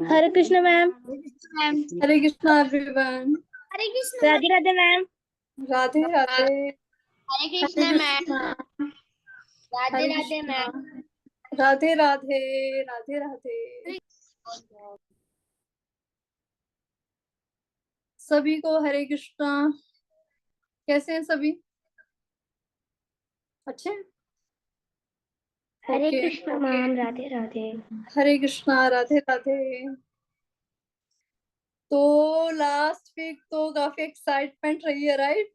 हरे Krishna ma'am. हरे Krishna everyone. हरे Krishna. Radhe Radhe ma'am. Radhe Radhe. हरे Krishna ma'am. Radhe हरे Radhe Krishna. Ma'am. Radhe Radhe. Radhe Radhe. सभी को हरे कृष्णा। कैसे हैं सभी? अच्छे? हरे ओके। कृष्ण मैम। राधे राधे। हरे कृष्णा। राधे राधे। तो लास्ट वीक तो काफी एक्साइटमेंट रही है, राइट?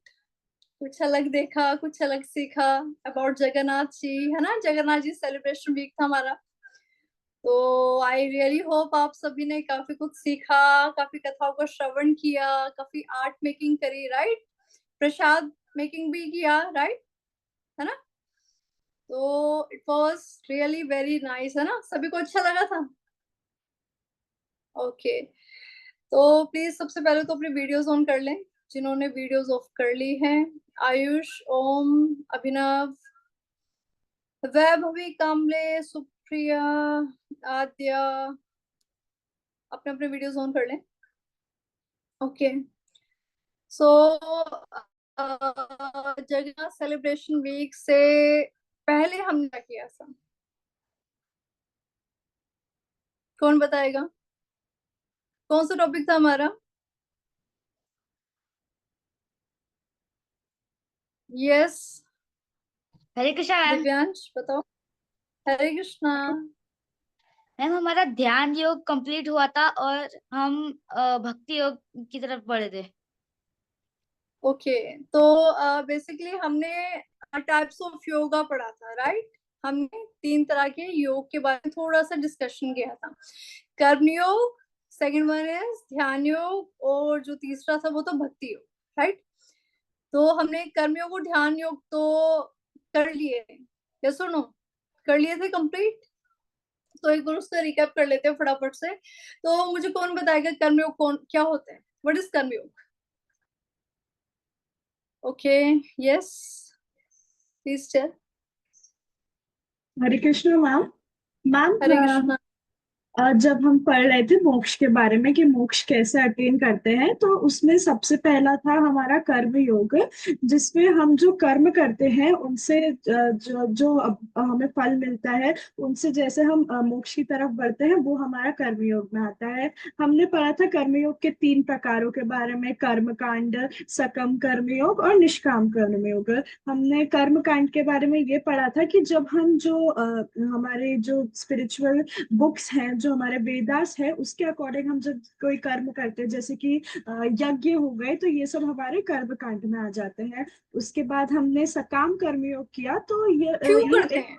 कुछ अलग देखा, कुछ अलग सीखा अबाउट जगन्नाथ जी, है ना? जगन्नाथ जी सेलिब्रेशन वीक था हमारा। तो आई रियली होप आप सभी ने काफी कुछ सीखा, काफी कथाओं का श्रवण किया, काफी आर्ट मेकिंग करी, राइट? प्रसाद मेकिंग भी किया, राइट? है ना? तो it was really very nice, है ना? सभी को अच्छा लगा था? ओके। तो प्लीज सबसे पहले तो अपनी वीडियोस ऑन कर लें, जिन्होंने वीडियोस ऑफ कर ली हैं। आयुष, ओम, अभिनव, वैभवी, कामले, सुप्रिया, आद्या, अपने अपने वीडियोस ऑन कर लें। ओके। सो जगन्नाथ सेलिब्रेशन वीक से पहले हमने क्या किया था? कौन बताएगा? कौन सा टॉपिक था हमारा? यस, हरे कृष्णा मैम। दिव्यांश बताओ। हरे कृष्णा। मैम हमारा ध्यान योग कंप्लीट हुआ था और हम भक्ति योग की तरफ बढ़े थे। ओके। तो बेसिकली हमने टाइप्स ऑफ योगा पढ़ा था, राइट? हमने 3 तरह के योग के बारे में थोड़ा सा डिस्कशन किया था। कर्म योग, सेकंड वन इज ध्यान योग, और जो तीसरा था वो तो भक्ति योग, राइट? तो हमने कर्म योग और ध्यान योग तो कर लिए, यस और नो? कर लिए थे कंप्लीट? तो एक बार उसका रिकैप कर लेते हैं फटाफट से। तो मुझे कौन बताएगा कर्म योग कौन क्या होता है? What is karma yoga? Okay, yes, please tell. Hare Krishna ma'am. Hare ma'am, Krishna. जब हम पढ़ रहे थे मोक्ष के बारे में कि मोक्ष कैसे अटेन करते हैं, तो उसमें सबसे पहला था हमारा कर्म योग, जिसमें हम जो कर्म करते हैं उनसे जो जो हमें फल मिलता है, उनसे जैसे हम मोक्ष की तरफ बढ़ते हैं, वो हमारा कर्म योग में आता है। हमने पढ़ा था कर्म योग के 3 प्रकारों के बारे में, कर्म कांड, सकम कर्म योग और निष्काम कर्म योग। हमने कर्म कांड के बारे में ये पढ़ा था कि जब हम जो हमारे जो स्पिरिचुअल बुक्स हैं, जो हमारे वेदास है, उसके अकॉर्डिंग हम जब कोई कर्म करते हैं, जैसे कि यज्ञ हो गए, तो ये सब हमारे कर्म कांड में आ जाते हैं। उसके बाद हमने सकाम कर्मयोग किया, तो क्यों ये करते हैं?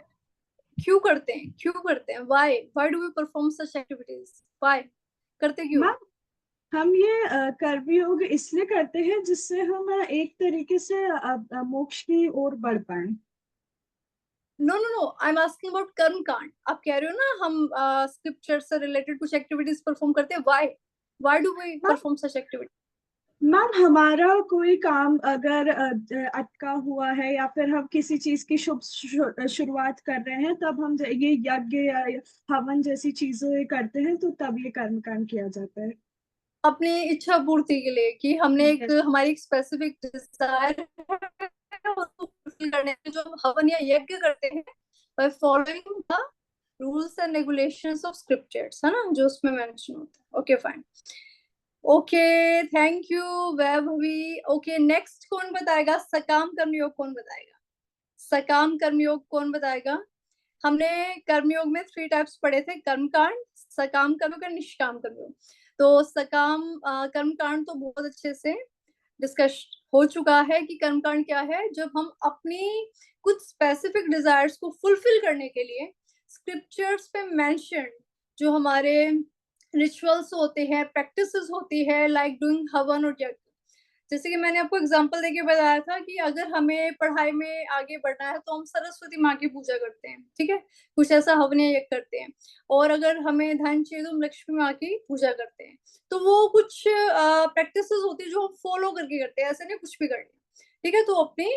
क्यों करते हैं? क्यों करते हैं? Why do we perform such activities? Why करते क्यों? मैम, हम ये कर्मयोग इसलिए करते हैं जिससे हम एक तरीके से मोक्ष की ओर बढ़ पाए। No no no, I am asking about karma kand. आप कह रहे हो ना हम स्क्रिप्चर से रिलेटेड कुछ एक्टिविटीज परफॉर्म करते हैं, why do we perform such activity? Ma'am, हमारा कोई काम अगर अटका हुआ है, या फिर हम किसी चीज की शुभ शुरुआत कर रहे हैं, तब हम ये यज्ञ या हवन जैसी चीजें करते हैं, तो तब ये कर्म कांड किया जाता है। अपनी इच्छा पूर्ति के लिए, कि हमने एक हमारी एक स्पेसिफिक डिजायर उसको फुलफिल करने के लिए जो हम हवन या यज्ञ करते हैं, by following the rules and regulations of scriptures, है ना, जो उसमें मेंशन होता है। Okay fine. Okay, thank you Vaibhavi. Okay, next कौन बताएगा? सकाम कर्मयोग कौन बताएगा? सकाम कर्मयोग कौन बताएगा? हमने कर्मयोग में 3 टाइप्स पढ़े थे, कर्मकांड, सकाम कर्मयोग और निष्काम कर्मयोग। तो सकाम कर्मकांड तो बहुत अच्छे से डिस्कस हो चुका है कि कर्मकांड क्या है। जब हम अपनी कुछ स्पेसिफिक डिजायर्स को फुलफिल करने के लिए स्क्रिप्चर्स पे मेंशन जो हमारे रिचुअल्स होते हैं, प्रैक्टिसेस होती है, लाइक डूइंग हवन और यज्ञ। जैसे कि मैंने आपको एग्जांपल देके बताया था कि अगर हमें पढ़ाई में आगे बढ़ना है तो हम सरस्वती माँ की पूजा करते हैं, ठीक है, कुछ ऐसा हवन यज्ञ करते हैं। और अगर हमें धन चाहिए तो हम लक्ष्मी माँ की पूजा करते हैं। तो वो कुछ प्रैक्टिसेस होती है जो हम फॉलो करके करते हैं, ऐसे नहीं कुछ भी करनी, ठीक है? तो अपनी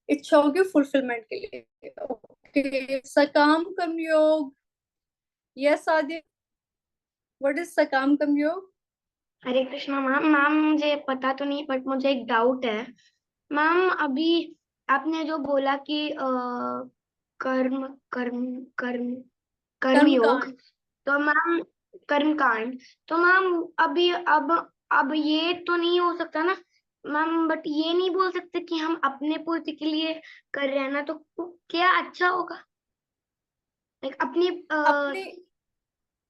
इच्छाओं के फुलफिलमेंट के लिए। ओके, सकाम कर्मयोग यस आदि, व्हाट इज सकाम कर्म योग? हरे कृष्णा मैम। मैम मुझे पता तो नहीं, बट मुझे एक डाउट है मैम। अभी आपने जो बोला कि कर्म कर्म कर्म कर्मयोग, कर्मकांड। तो मैम कर्मकांड, तो मैम अभी अब ये तो नहीं हो सकता ना मैम, बट ये नहीं बोल सकते कि हम अपने पूर्ति के लिए कर रहे हैं ना, तो क्या अच्छा होगा? लाइक अपनी अपनी,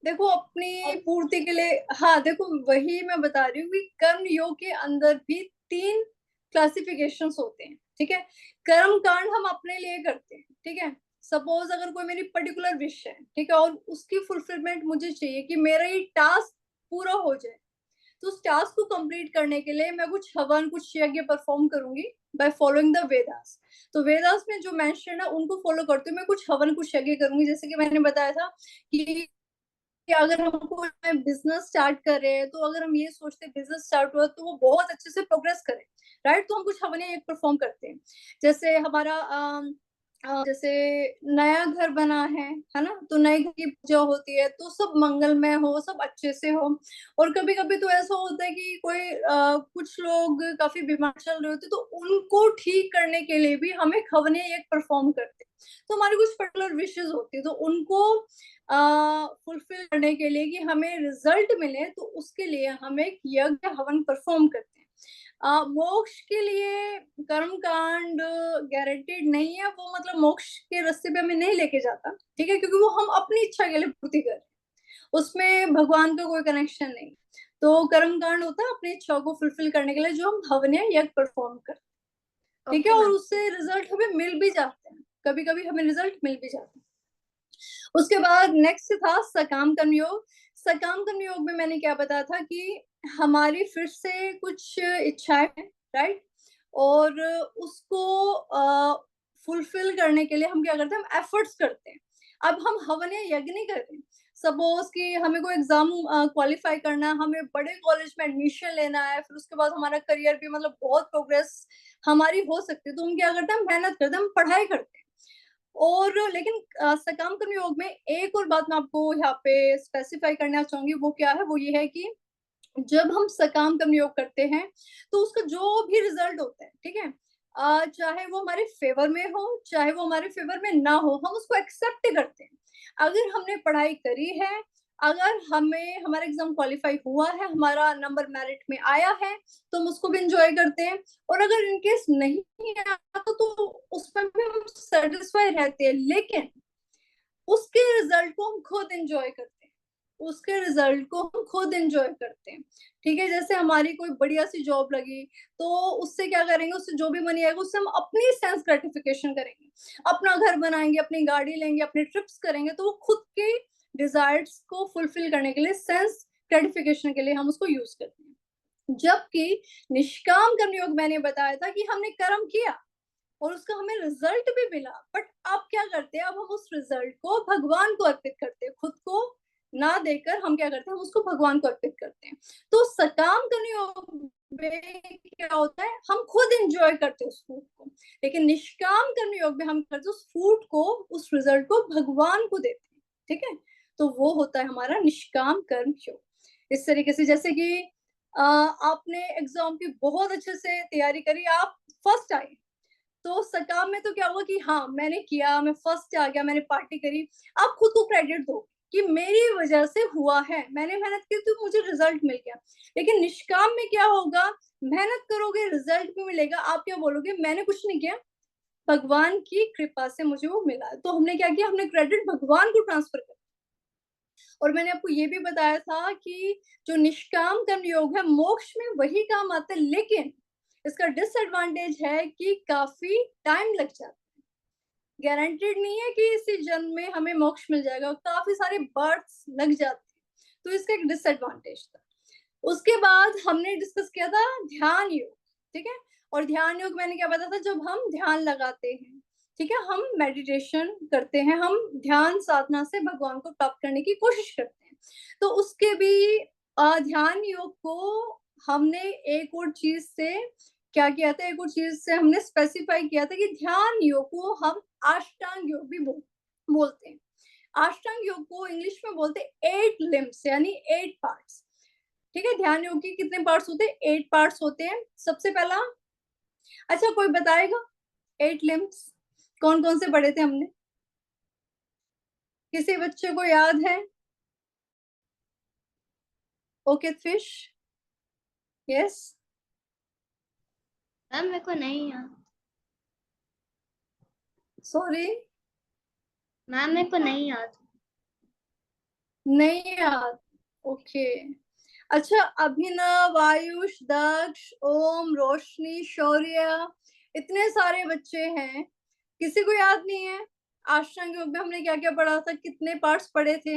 देखो अपनी पूर्ति के लिए, हाँ देखो वही मैं बता रही हूँ कि कर्म योग के अंदर भी 3 क्लासिफिकेशंस होते हैं, ठीक है। कर्म कांड हम अपने लिए करते हैं, ठीक है। सपोज अगर कोई मेरी पर्टिकुलर विश है, ठीक है, और उसकी फुलफिलमेंट मुझे चाहिए कि मेरा ये टास्क पूरा हो जाए, तो उस टास्क को कंप्लीट करने के लिए मैं कुछ हवन, कुछ यज्ञ परफॉर्म करूंगी बाय फॉलोइंग द वेदास। तो वेदास में जो मेंशन है उनको फॉलो करते हुए मैं कुछ हवन, कुछ यज्ञ करूंगी। जैसे कि मैंने बताया था कि अगर हमको बिजनेस स्टार्ट कर रहे हैं, तो अगर हम ये सोचते हैं बिजनेस स्टार्ट हुआ तो वो बहुत अच्छे से प्रोग्रेस करे, राइट, तो हम कुछ हवन एक परफॉर्म करते हैं। जैसे हमारा जैसे नया घर बना है ना, तो नए घर की पूजा होती है, तो सब मंगलमय हो, सब अच्छे से हो। और कभी कभी तो ऐसा होता है कि कोई कुछ लोग काफी बीमार चल रहे होते, तो उनको ठीक करने के लिए भी हमें हवन एक परफॉर्म करते हैं। तो हमारी कुछ पर्टिकुलर विशेष होती है, तो उनको फुलफिल करने के लिए कि हमें रिजल्ट मिले, तो उसके लिए हम एक यज्ञ हवन परफॉर्म करते हैं। मोक्ष के लिए कर्म कांड गारंटेड नहीं है, वो मतलब मोक्ष के रास्ते पे हमें नहीं लेके जाता, ठीक है, क्योंकि वो हम अपनी इच्छा के लिए पूर्ति कर रहे हैं, उसमें भगवान का कोई कनेक्शन नहीं। तो कर्म कांड होता है अपनी इच्छा को फुलफिल करने के लिए जो हम हवन या यज्ञ परफॉर्म करते हैं, ठीक है, और उससे रिजल्ट हमें मिल भी जाते हैं, कभी कभी हमें रिजल्ट मिल भी जाते हैं। उसके बाद नेक्स्ट था सकाम कर्म योग। सकाम कर्म योग में मैंने क्या बताया था कि हमारी फिर से कुछ इच्छाएं हैं, राइट, और उसको फुलफिल करने के लिए हम क्या करते हैं, हम एफर्ट्स करते हैं। अब हम हवन या यज्ञ नहीं करते। सपोज कि हमें कोई एग्जाम क्वालिफाई करना है, हमें बड़े कॉलेज में एडमिशन लेना है, फिर उसके बाद हमारा करियर भी मतलब बहुत प्रोग्रेस हमारी हो सकती है, तो हम क्या करते हैं, मेहनत करते हैं, हम पढ़ाई करते हैं। और लेकिन सकाम कर्म योग में एक और बात मैं आपको यहाँ पे स्पेसिफाई करना चाहूंगी, वो क्या है, वो ये है कि जब हम सकाम कर्म योग करते हैं, तो उसका जो भी रिजल्ट होता है, ठीक है, चाहे वो हमारे फेवर में हो, चाहे वो हमारे फेवर में ना हो, हम उसको एक्सेप्ट करते हैं। अगर हमने पढ़ाई करी है, अगर हमें हमारा एग्जाम क्वालिफाई हुआ है, हमारा नंबर मेरिट में आया है, तो हम उसको भी इंजॉय करते हैं। और अगर इनकेस नहीं आया तो उसमें भी हम सेटिस्फाई रहते हैं, लेकिन उसके रिजल्ट को हम खुद एंजॉय करते हैं, उसके रिजल्ट को हम खुद एंजॉय करते हैं, ठीक है। जैसे हमारी कोई बढ़िया सी जॉब लगी, तो उससे क्या करेंगे, उससे जो भी मनी आएगा उससे हम अपनी सेंस ग्रेटिफिकेशन करेंगे, अपना घर बनाएंगे, अपनी गाड़ी लेंगे, अपने ट्रिप्स करेंगे, तो वो खुद के डिजायर्स को फुलफिल करने के लिए, सेंस ग्रेटिफिकेशन के लिए हम उसको यूज करते हैं। जबकि निष्काम कर्म योग मैंने बताया था कि हमने कर्म किया और उसका हमें रिजल्ट भी मिला, बट अब क्या करते हैं, अब हम उस रिजल्ट को भगवान को अर्पित करते हैं, खुद को ना देकर हम क्या करते हैं, हम उसको भगवान को अर्पित करते हैं। तो सकाम कर्म में क्या होता है, हम खुद एंजॉय करते हैं उस फूड को, लेकिन निष्काम कर्म योग में हम करते उस फूड को, उस रिजल्ट को भगवान को देते हैं, ठीक है। तो वो होता है हमारा निष्काम कर्म योग। इस तरीके से, जैसे कि आपने एग्जाम की बहुत अच्छे से तैयारी करी, आप फर्स्ट आए, तो सकाम में तो क्या हुआ कि हाँ मैंने किया, मैं फर्स्ट आ गया, मैंने पार्टी करी, आप खुद को क्रेडिट दो कि मेरी वजह से हुआ है, मैंने मेहनत की तो मुझे रिजल्ट मिल गया। लेकिन निष्काम में क्या होगा, मेहनत करोगे, रिजल्ट भी मिलेगा, आप क्या बोलोगे, मैंने कुछ नहीं किया, भगवान की कृपा से मुझे वो मिला। तो हमने क्या किया, हमने क्रेडिट भगवान को ट्रांसफर कर। और मैंने आपको ये भी बताया था कि जो निष्काम कर्म योग है मोक्ष में वही काम आता है, लेकिन इसका डिसएडवांटेज है कि काफी टाइम लग जाता है, गारंटेड नहीं है कि इसी जन्म में हमें मोक्ष मिल जाएगा, काफी सारे बर्थ्स लग जाते हैं, तो इसका एक डिसएडवांटेज था। उसके बाद हमने डिस्कस किया था ध्यान योग, ठीक है। और ध्यान योग मैंने क्या बताया था, जब हम ध्यान लगाते हैं, ठीक है, हम मेडिटेशन करते हैं, हम ध्यान साधना से भगवान को प्राप्त करने की कोशिश करते हैं, तो उसके भी ध्यान योग को हमने एक और चीज से क्या किया था, एक और चीज से हमने स्पेसिफाई किया था कि ध्यान योग को हम अष्टांग योग भी बोलते हैं। अष्टांग योग को इंग्लिश में बोलते 8 लिम्स, यानी 8 पार्ट्स। ठीक है, ध्यान योग के कितने पार्ट्स होते हैं? 8 पार्ट्स होते हैं। सबसे पहला, अच्छा कोई बताएगा 8 लिम्स कौन कौन से पढ़े थे हमने? किसी बच्चे को याद है? Okay fish, yes. मैम मेरे को नहीं याद। सॉरी मैम मेरे को नहीं याद। नहीं याद, ओके। अच्छा, अभिनव, आयुष, दक्ष, ओम, रोशनी, शौर्य, इतने सारे बच्चे हैं, किसी को याद नहीं है अष्टांग योग में हमने क्या क्या पढ़ा था? कितने पार्ट्स पढ़े थे?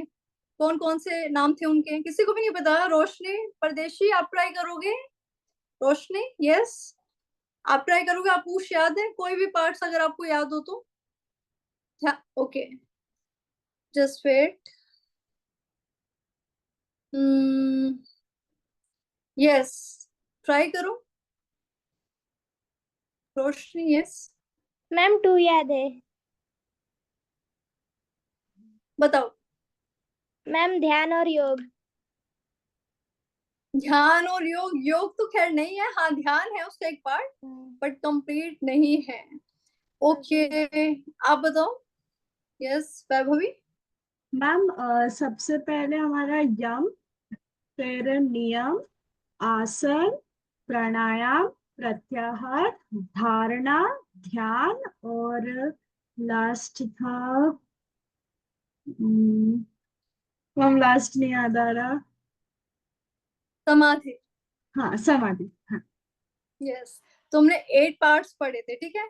कौन कौन से नाम थे उनके? किसी को भी नहीं पता? रोशनी, परदेशी, आप ट्राई करोगे? रोशनी, यस, आप ट्राई करोगे? आप पूछ, याद है कोई भी पार्ट्स अगर आपको याद हो तो? Okay, just wait. Yes, try करो रोशनी, यस। मैम 2 याद है। बताओ। मैम ध्यान और योग। ध्यान और योग, योग तो खैर नहीं है, हाँ ध्यान है उसका एक पार्ट, बट कंप्लीट नहीं है। ओके, आप बताओ। यस वैभवी। मैम सबसे पहले हमारा यम, फिर नियम, आसन, प्राणायाम, प्रत्याहार, धारणा, ध्यान, और लास्ट था, हम लास्ट नहीं याद आ रहा। समाधि। हाँ, समाधि, हाँ। यस, तुमने 8 पार्ट्स पढ़े थे, ठीक है।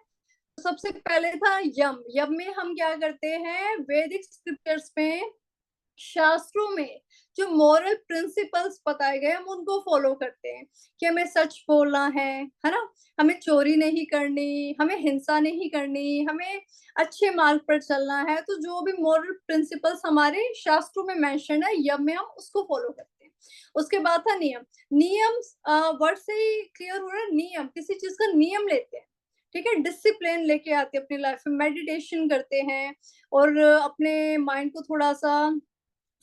तो सबसे पहले था यम। यम में हम क्या करते हैं? वैदिक स्क्रिप्चर्स में, शास्त्रों में जो मॉरल प्रिंसिपल्स बताए गए हम उनको फॉलो करते हैं कि हमें सच बोलना है ना, हमें चोरी नहीं करनी, हमें हिंसा नहीं करनी, हमें अच्छे मार्ग पर चलना है। तो जो भी मॉरल प्रिंसिपल्स हमारे शास्त्रों में मेंशन है, यम में हम उसको फॉलो करते हैं। उसके बाद था नियम। नियम वर्ड से ही क्लियर हो रहा है, नियम किसी चीज का नियम लेते हैं, ठीक है, डिसिप्लिन लेके आते हैं अपनी लाइफ में, मेडिटेशन करते हैं और अपने माइंड को थोड़ा सा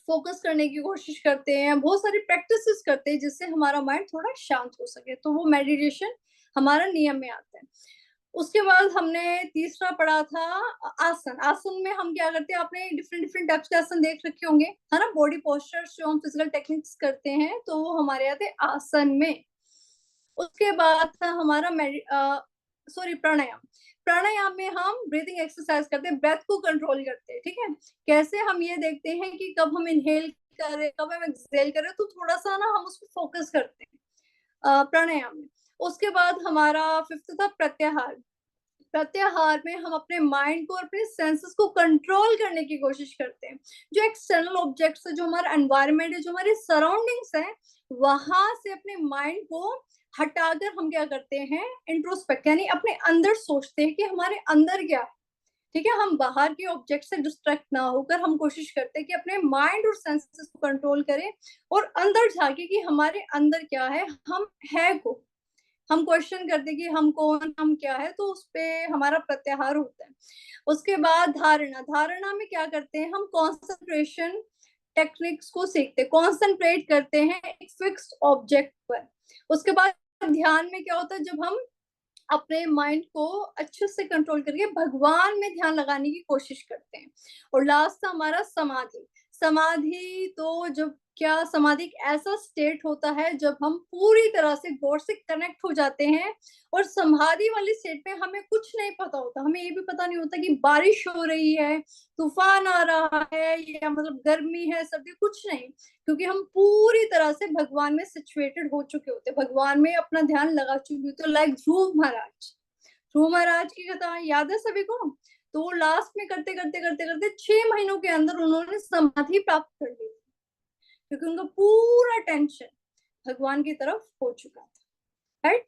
फोकस करने की कोशिश करते हैं, बहुत सारी प्रैक्टिसेस करते हैं जिससे हमारा माइंड थोड़ा शांत हो सके। तो वो मेडिटेशन हमारा नियम में आता है। उसके बाद हमने तीसरा पढ़ा था आसन। आसन में हम क्या करते हैं? आपने डिफरेंट डिफरेंट टाइप्स के आसन देख रखे होंगे, है ना, बॉडी पोस्चर्स जो हम फिजिकल टेक्निक्स करते हैं, तो वो हमारे आते हैं आसन में। उसके बाद था हमारा प्राणायाम। प्राणायाम में हम ब्रीथिंग एक्सरसाइज करते हैं, ब्रेथ को कंट्रोल करते हैं, ठीक है। कैसे? हम ये देखते हैं कि कब हम इनहेल करें, कब हम एक्सहेल करें, तो थोड़ा सा ना हम उस पर फोकस करते हैं प्राणायाम में। उसके बाद हमारा फिफ्थ था प्रत्याहार। प्रत्याहार में हम अपने माइंड को और अपने सेंसेस को कंट्रोल करने की कोशिश करते हैं। जो एक्सटर्नल ऑब्जेक्ट्स है, जो हमारा एनवायरनमेंट है, जो हमारे सराउंडिंग्स है, वहां से अपने माइंड को हटाकर हम क्या करते हैं? इंट्रोस्पेक्ट, यानी अपने अंदर सोचते हैं कि हमारे अंदर क्या है, ठीक है। हम बाहर के ऑब्जेक्ट से डिस्ट्रैक्ट ना होकर हम कोशिश करते हैं कि अपने माइंड और सेंसेस को कंट्रोल करें और अंदर झांके कि हमारे अंदर क्या है, हम है को। हम क्वेश्चन करते कि हम कौन, हम क्या है, तो उस पे हमारा प्रत्याहार होता है। उसके बाद धारणा। धारणा में क्या करते हैं? हम कॉन्सेंट्रेशन टेक्निक्स को सीखते, कॉन्सेंट्रेट करते हैं एक फिक्स्ड ऑब्जेक्ट पर। उसके बाद ध्यान में क्या होता है? जब हम अपने माइंड को अच्छे से कंट्रोल करके भगवान में ध्यान लगाने की कोशिश करते हैं। और लास्ट था हमारा समाधि। समाधि तो जब क्या, समाधि एक ऐसा स्टेट होता है जब हम पूरी तरह से गॉड से कनेक्ट हो जाते हैं। और समाधि वाली स्टेट में हमें कुछ नहीं पता होता, हमें ये भी पता नहीं होता कि बारिश हो रही है, तूफान आ रहा है, या मतलब गर्मी है, सर्दी, कुछ नहीं, क्योंकि हम पूरी तरह से भगवान में सिचुएटेड हो चुके होते, भगवान में अपना ध्यान लगा चुके होते। लाइक ध्रुव महाराज, ध्रुव महाराज की कथा याद है सभी को? तो वो लास्ट में करते करते करते करते 6 महीनों के अंदर उन्होंने समाधि प्राप्त कर ली, क्योंकि उनका पूरा टेंशन भगवान की तरफ हो चुका था। राइट?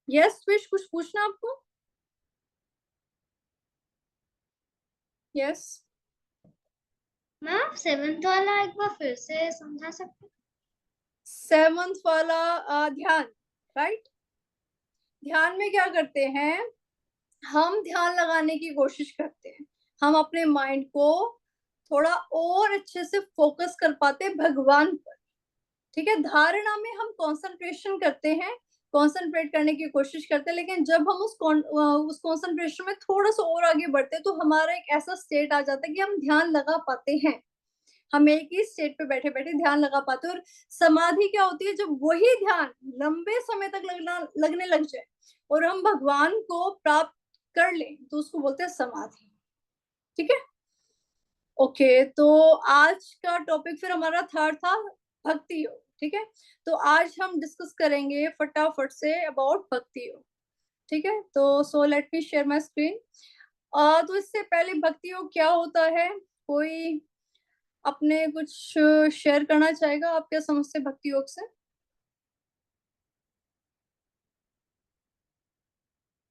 यस विश, कुछ पूछना आपको? यस। मैम 7th वाला एक बार फिर से समझा सकते? 7th वाला ध्यान, राइट। ध्यान में क्या करते हैं? हम ध्यान लगाने की कोशिश करते हैं, हम अपने माइंड को थोड़ा और अच्छे से फोकस कर पाते भगवान पर। ठीक है, धारणा में हम कंसंट्रेशन करते हैं, कंसंट्रेट करने की कोशिश करते हैं, लेकिन जब हम उस कंसंट्रेशन में थोड़ा सा और आगे बढ़ते हैं तो हमारा एक ऐसा स्टेट आ जाता है कि हम ध्यान लगा पाते हैं, हम एक ही स्टेट पे बैठे बैठे ध्यान लगा पाते हैं। और समाधि क्या होती है, जब वही ध्यान लंबे समय तक लगने लग जाए और हम भगवान को प्राप्त कर लें तो उसको बोलते हैं समाधि। ठीक है, ओके। तो आज का टॉपिक फिर हमारा थर्ड था भक्ति योग। ठीक है, तो आज हम डिस्कस करेंगे फटाफट से अबाउट भक्ति योग। ठीक है, तो so let me share my screen. तो इससे पहले भक्ति योग क्या होता है, कोई अपने कुछ शेयर करना चाहेगा? आप क्या समझते भक्ति योग से?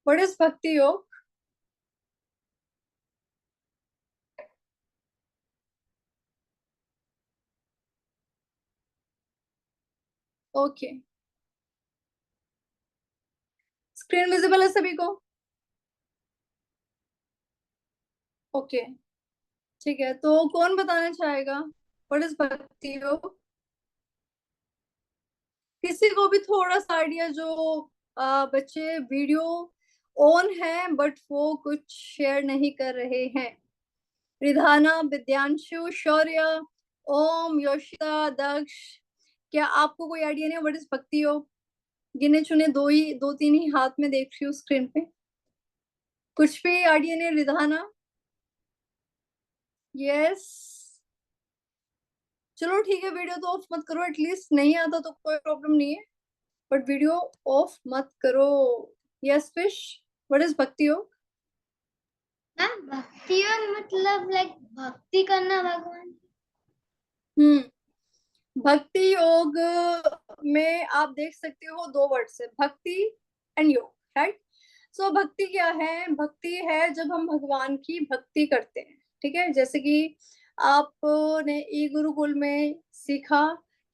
व्हाट इज भक्ति योग? ओके, स्क्रीन विजिबल है सभी को? ओके, ठीक है, तो कौन बताना चाहेगा व्हाट इज भक्ति योग? किसी को भी थोड़ा सा आइडिया? जो बच्चे वीडियो ऑन है बट वो कुछ शेयर नहीं कर रहे हैं। रिधाना, विद्यांशु, शौर्य, ओम, योशिता, दक्ष, क्या आपको कोई आइडिया नहीं व्हाट इज भक्ति योग? गिने चुने दो तीन ही हाथ में देख रही हूँ स्क्रीन पे। कुछ भी आइडिया नहीं? रिधाना, यस, चलो ठीक है, वीडियो तो ऑफ मत करो, एटलीस्ट नहीं आता तो कोई प्रॉब्लम नहीं है, बट वीडियो ऑफ मत करो। यस फिश, व्हाट इज भक्ति योग? मैम भक्ति योग मतलब लाइक भक्ति करना भगवान। भक्ति योग में आप देख सकते हो दो वर्ड्स है, भक्ति एंड योग, राइट? सो भक्ति क्या है? भक्ति है जब हम भगवान की भक्ति करते हैं। ठीक है, जैसे कि आपने ई गुरुकुल में सीखा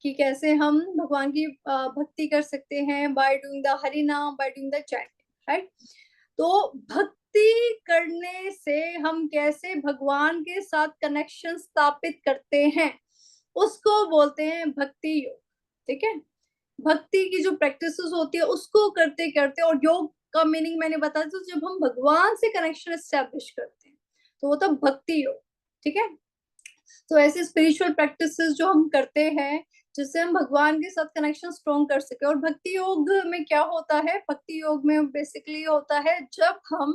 कि कैसे हम भगवान की भक्ति कर सकते हैं बाय डूइंग द हरि नाम, by doing the chanting, right? तो भक्ति करने से हम कैसे भगवान के साथ कनेक्शन स्थापित करते हैं उसको बोलते हैं भक्ति योग। ठीक है, भक्ति की जो प्रैक्टिसेस होती है उसको करते करते, और योग का मीनिंग मैंने बताया, तो जब हम भगवान से कनेक्शन एस्टेब्लिश करते हैं तो वो तो भक्ति योग। ठीक है, तो ऐसे स्पिरिचुअल प्रैक्टिसेस जो हम करते हैं जिससे हम भगवान के साथ कनेक्शन स्ट्रॉन्ग कर सके। और भक्ति योग में क्या होता है? भक्ति योग में बेसिकली होता है जब हम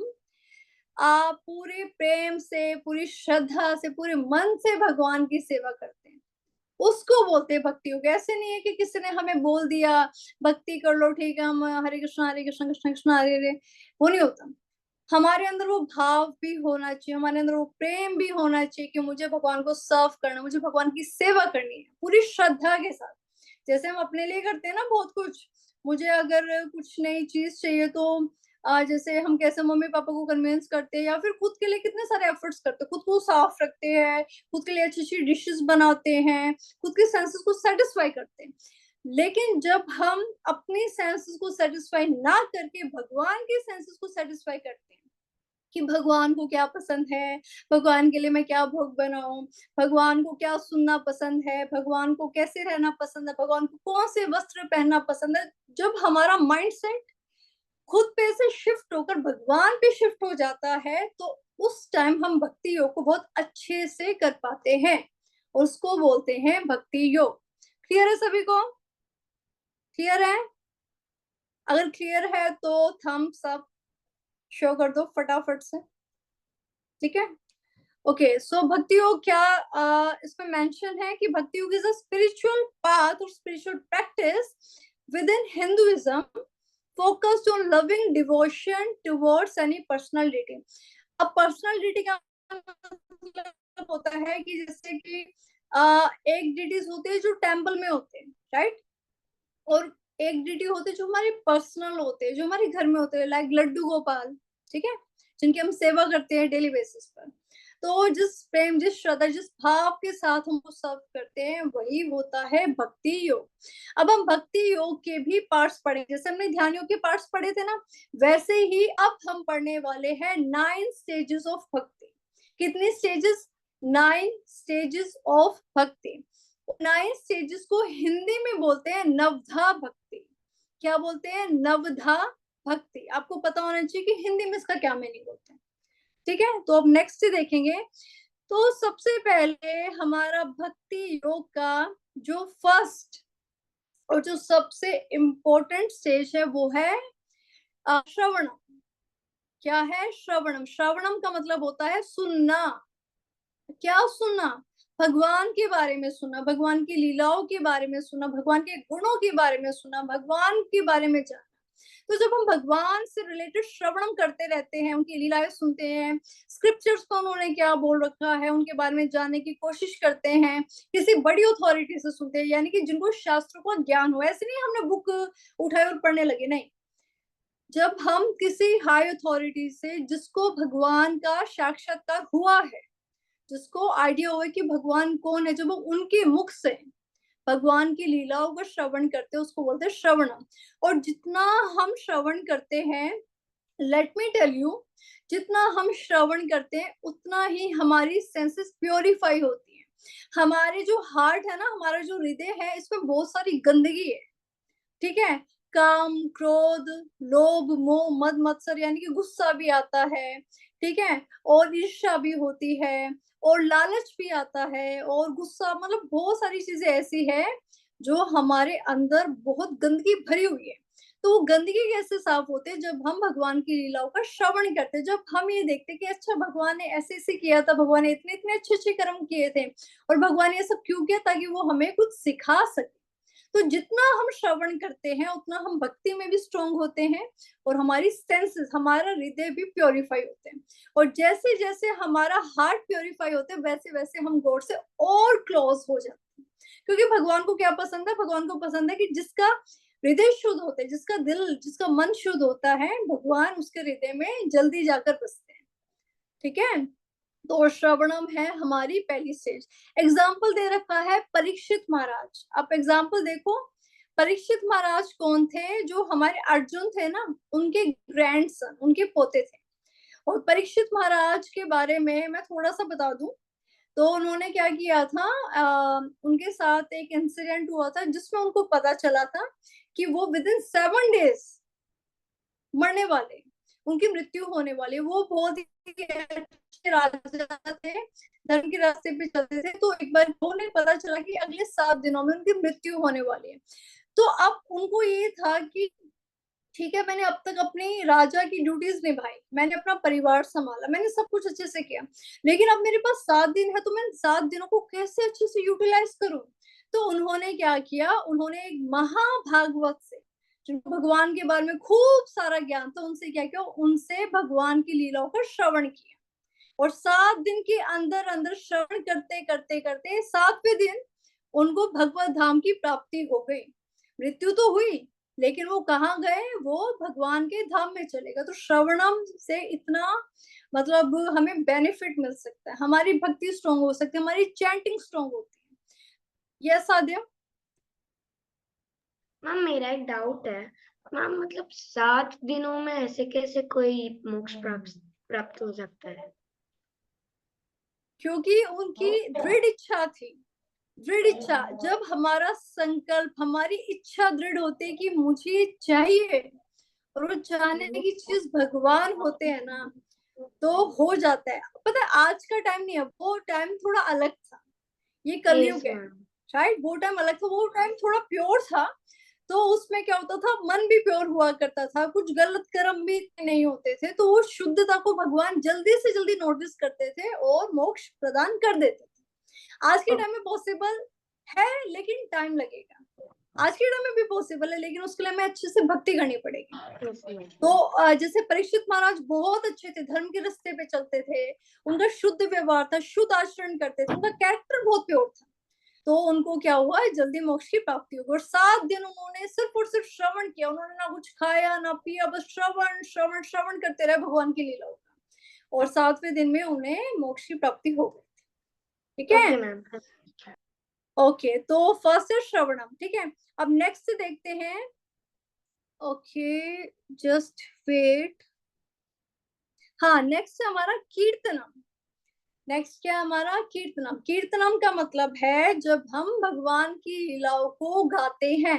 पूरे प्रेम से, पूरी श्रद्धा से, पूरे मन से भगवान की सेवा करते हैं, उसको बोलते हैं भक्ति योग। ऐसे नहीं है कि किसी ने हमें बोल दिया भक्ति कर लो, ठीक है, हम हरे कृष्ण कृष्ण कृष्ण हरे हरे, वो नहीं होता। हमारे अंदर वो भाव भी होना चाहिए, हमारे अंदर वो प्रेम भी होना चाहिए कि मुझे भगवान को सर्व करना, मुझे भगवान की सेवा करनी है पूरी श्रद्धा के साथ। जैसे हम अपने लिए करते हैं ना बहुत कुछ, मुझे अगर कुछ नई चीज चाहिए तो जैसे हम कैसे मम्मी पापा को कन्विंस करते हैं, या फिर खुद के लिए कितने सारे एफर्ट्स करते हैं, खुद को साफ रखते हैं, खुद के लिए अच्छी अच्छी डिशेस बनाते हैं, खुद के सेंसेस को सेटिस्फाई करते हैं। लेकिन जब हम अपनी सेंसेस को सेटिस्फाई ना करके भगवान के सेंसेस को सेटिस्फाई करते हैं कि भगवान को क्या पसंद है, भगवान के लिए मैं क्या भोग बनाऊं, भगवान को क्या सुनना पसंद है, भगवान को कैसे रहना पसंद है, भगवान को कौन से वस्त्र पहनना पसंद है, जब हमारा माइंड सेट खुद पे से शिफ्ट होकर भगवान पे शिफ्ट हो जाता है तो उस टाइम हम भक्ति योग को बहुत अच्छे से कर पाते हैं, उसको बोलते हैं भक्ति योग। क्लियर है सभी को? क्लियर है? अगर क्लियर है तो थम्स अप शो कर दो फटाफट से। ठीक है, ओके। सो भक्ति योग क्या इसमें मेंशन है कि भक्ति योग इज अ स्पिरिचुअल पाथ और spiritual practice with in Hinduism focused on loving devotion towards any personal deity। अब पर्सनल डिटी का मतलब होता है कि जैसे कि एक डिटीज होते हैं जो टेम्पल में होते हैं, राइट? और एक डिटी होते हैं जो हमारे पर्सनल होते हैं, जो हमारे घर में होते हैं, लाइक लड्डू गोपाल, ठीक है, जिनकी हम सेवा करते हैं डेली बेसिस पर। तो जिस प्रेम, जिस श्रद्धा, जिस भाव के साथ हम सर्व करते हैं वही होता है भक्ति योग। अब हम भक्ति योग के भी पार्ट्स पढ़ेंगे, जैसे हमने ध्यान योग के पार्ट्स पढ़े थे ना, वैसे ही अब हम पढ़ने वाले हैं 9 स्टेजेस ऑफ भक्ति। कितनी स्टेजेस? 9 स्टेजेस ऑफ भक्ति। 9 स्टेजेस को हिंदी में बोलते हैं नवधा भक्ति। क्या बोलते हैं? नवधा भक्ति। आपको पता होना चाहिए कि हिंदी में इसका क्या मीनिंग होता है। ठीक है, तो अब नेक्स्ट देखेंगे। तो सबसे पहले हमारा भक्ति योग का जो फर्स्ट और जो सबसे इम्पोर्टेंट स्टेज है वो है श्रवणम। क्या है? श्रवणम। श्रवणम का मतलब होता है सुनना। क्या सुनना? भगवान के बारे में सुना, भगवान की लीलाओं के बारे में सुना, भगवान के गुणों के बारे में सुना, भगवान के बारे में जाना। तो जब हम भगवान से रिलेटेड श्रवणम करते रहते हैं, उनकी लीलाएं सुनते हैं, स्क्रिप्चर्स को उन्होंने क्या बोल रखा है उनके बारे में जानने की कोशिश करते हैं, किसी बड़ी अथॉरिटी से सुनते हैं, यानी कि जिनको शास्त्रों का ज्ञान हो। ऐसे नहीं हमने बुक उठाई और पढ़ने लगे, नहीं। जब हम किसी हाई अथॉरिटी से, जिसको भगवान का साक्षात्कार हुआ है, जिसको आइडिया हो कि भगवान कौन है, जब उनके मुख से भगवान की लीलाओं का श्रवण करते हैं, उसको बोलते हैं श्रवणम। और जितना हम श्रवण करते हैं, लेट मी टेल यू, जितना हम श्रवण करते हैं उतना ही हमारी सेंसेस प्योरीफाई होती है। हमारे जो हार्ट है ना, हमारा जो हृदय है, इसमें बहुत सारी गंदगी है। ठीक है, काम, क्रोध, लोभ, मोह, मद मत्सर, यानी कि गुस्सा भी आता है। ठीक है, और ईर्ष्या भी होती है, और लालच भी आता है, और गुस्सा, मतलब बहुत सारी चीजें ऐसी है जो हमारे अंदर बहुत गंदगी भरी हुई है। तो वो गंदगी कैसे साफ होते हैं? जब हम भगवान की लीलाओं का श्रवण करते हैं, जब हम ये देखते हैं कि अच्छा भगवान ने ऐसे ऐसे किया था, भगवान ने इतने इतने अच्छे अच्छे कर्म किए थे, और भगवान ने ये सब क्यों किया? ताकि वो हमें कुछ सिखा सके। तो जितना हम श्रवण करते हैं उतना हम भक्ति में भी स्ट्रांग होते हैं, और हमारी सेंसेस, हमारा हृदय भी प्योरीफाई होते हैं। और जैसे जैसे हमारा हार्ट प्योरीफाई होते हैं, वैसे वैसे हम गॉड से और क्लोज हो जाते हैं। क्योंकि भगवान को क्या पसंद है? भगवान को पसंद है कि जिसका हृदय शुद्ध होता है, जिसका दिल, जिसका मन शुद्ध होता है, भगवान उसके हृदय में जल्दी जाकर बसते हैं। ठीक है, तो श्रवणम है हमारी पहली स्टेज। एग्जाम्पल दे रखा है परीक्षित महाराज। आप एग्जाम्पल देखो, परीक्षित महाराज कौन थे? जो हमारे अर्जुन थे ना, उनके ग्रैंडसन, उनके पोते थे। और परीक्षित महाराज के बारे में मैं थोड़ा सा बता दूं, तो उन्होंने क्या किया था, उनके साथ एक इंसिडेंट हुआ था जिसमें उनको पता चला था कि वो विद इन 7 डेज मरने वाले, उनकी मृत्यु होने वाली। वो बहुत ही अच्छे राजा थे, धर्म के रास्ते पे चलते थे। तो एक बार उन्हें पता चला कि अगले 7 दिनों में उनकी मृत्यु होने वाली है। तो अब उनको ये था कि ठीक है, मैंने अब तक अपनी राजा की ड्यूटीज निभाई, मैंने अपना परिवार संभाला, मैंने सब कुछ अच्छे से किया, लेकिन अब मेरे पास 7 दिन है, तो मैं 7 दिनों को कैसे अच्छे से यूटिलाइज करूं? तो उन्होंने क्या किया? उन्होंने एक महाभागवत से, जिनको भगवान के बारे में खूब सारा ज्ञान था, उनसे क्या किया? उनसे भगवान की लीलाओं का श्रवण किया। और 7 दिन के अंदर अंदर श्रवण करते करते करते 7वें दिन उनको भगवत धाम की प्राप्ति हो गई। मृत्यु तो हुई, लेकिन वो कहाँ गए? वो भगवान के धाम में चले गए। तो श्रवणम से इतना मतलब हमें बेनिफिट मिल सकता है, हमारी भक्ति स्ट्रांग हो सकती है, हमारी चैंटिंग स्ट्रांग होती है। यस आद्या? मैम मेरा एक डाउट है मैम, मतलब 7 दिनों में ऐसे कैसे कोई मोक्ष प्राप्त हो सकता है? क्योंकि उनकी दृढ़ इच्छा थी। दृढ़ इच्छा, जब हमारा संकल्प, हमारी इच्छा दृढ़ होती है कि मुझे चाहिए, और वो चाहने की चीज भगवान होते हैं ना, तो हो जाता है। पता है आज का टाइम नहीं है, वो टाइम थोड़ा अलग था, ये कलयुग है, राइट? वो टाइम अलग था, वो टाइम थोड़ा प्योर था। तो उसमें क्या होता था? मन भी प्योर हुआ करता था, कुछ गलत कर्म भी नहीं होते थे, तो वो शुद्धता को भगवान जल्दी से जल्दी नोटिस करते थे और मोक्ष प्रदान कर देते थे। आज के टाइम में पॉसिबल है, लेकिन टाइम लगेगा। आज के टाइम में भी पॉसिबल है, लेकिन उसके लिए हमें अच्छे से भक्ति करनी पड़ेगी। तो जैसे परीक्षित महाराज बहुत अच्छे थे, धर्म के रास्ते पे चलते थे, उनका शुद्ध व्यवहार था, शुद्ध आचरण करते थे, उनका कैरेक्टर बहुत प्योर था। तो उनको क्या हुआ? जल्दी मोक्ष की प्राप्ति होगी। और 7 दिन उन्होंने सिर्फ और सिर्फ श्रवण किया, उन्होंने ना कुछ खाया ना पिया, बस श्रवण श्रवण श्रवण करते रहे भगवान की लीलाओं का। और 7वें दिन में उन्हें मोक्ष की प्राप्ति हो गई। ठीक है मैम? ओके, तो फर्स्ट है श्रवणम। ठीक है, अब नेक्स्ट देखते हैं। Okay, just wait. हाँ, नेक्स्ट है हमारा कीर्तनम। नेक्स्ट क्या है हमारा? कीर्तनम। कीर्तनम का मतलब है जब हम भगवान की लीलाओं को गाते हैं,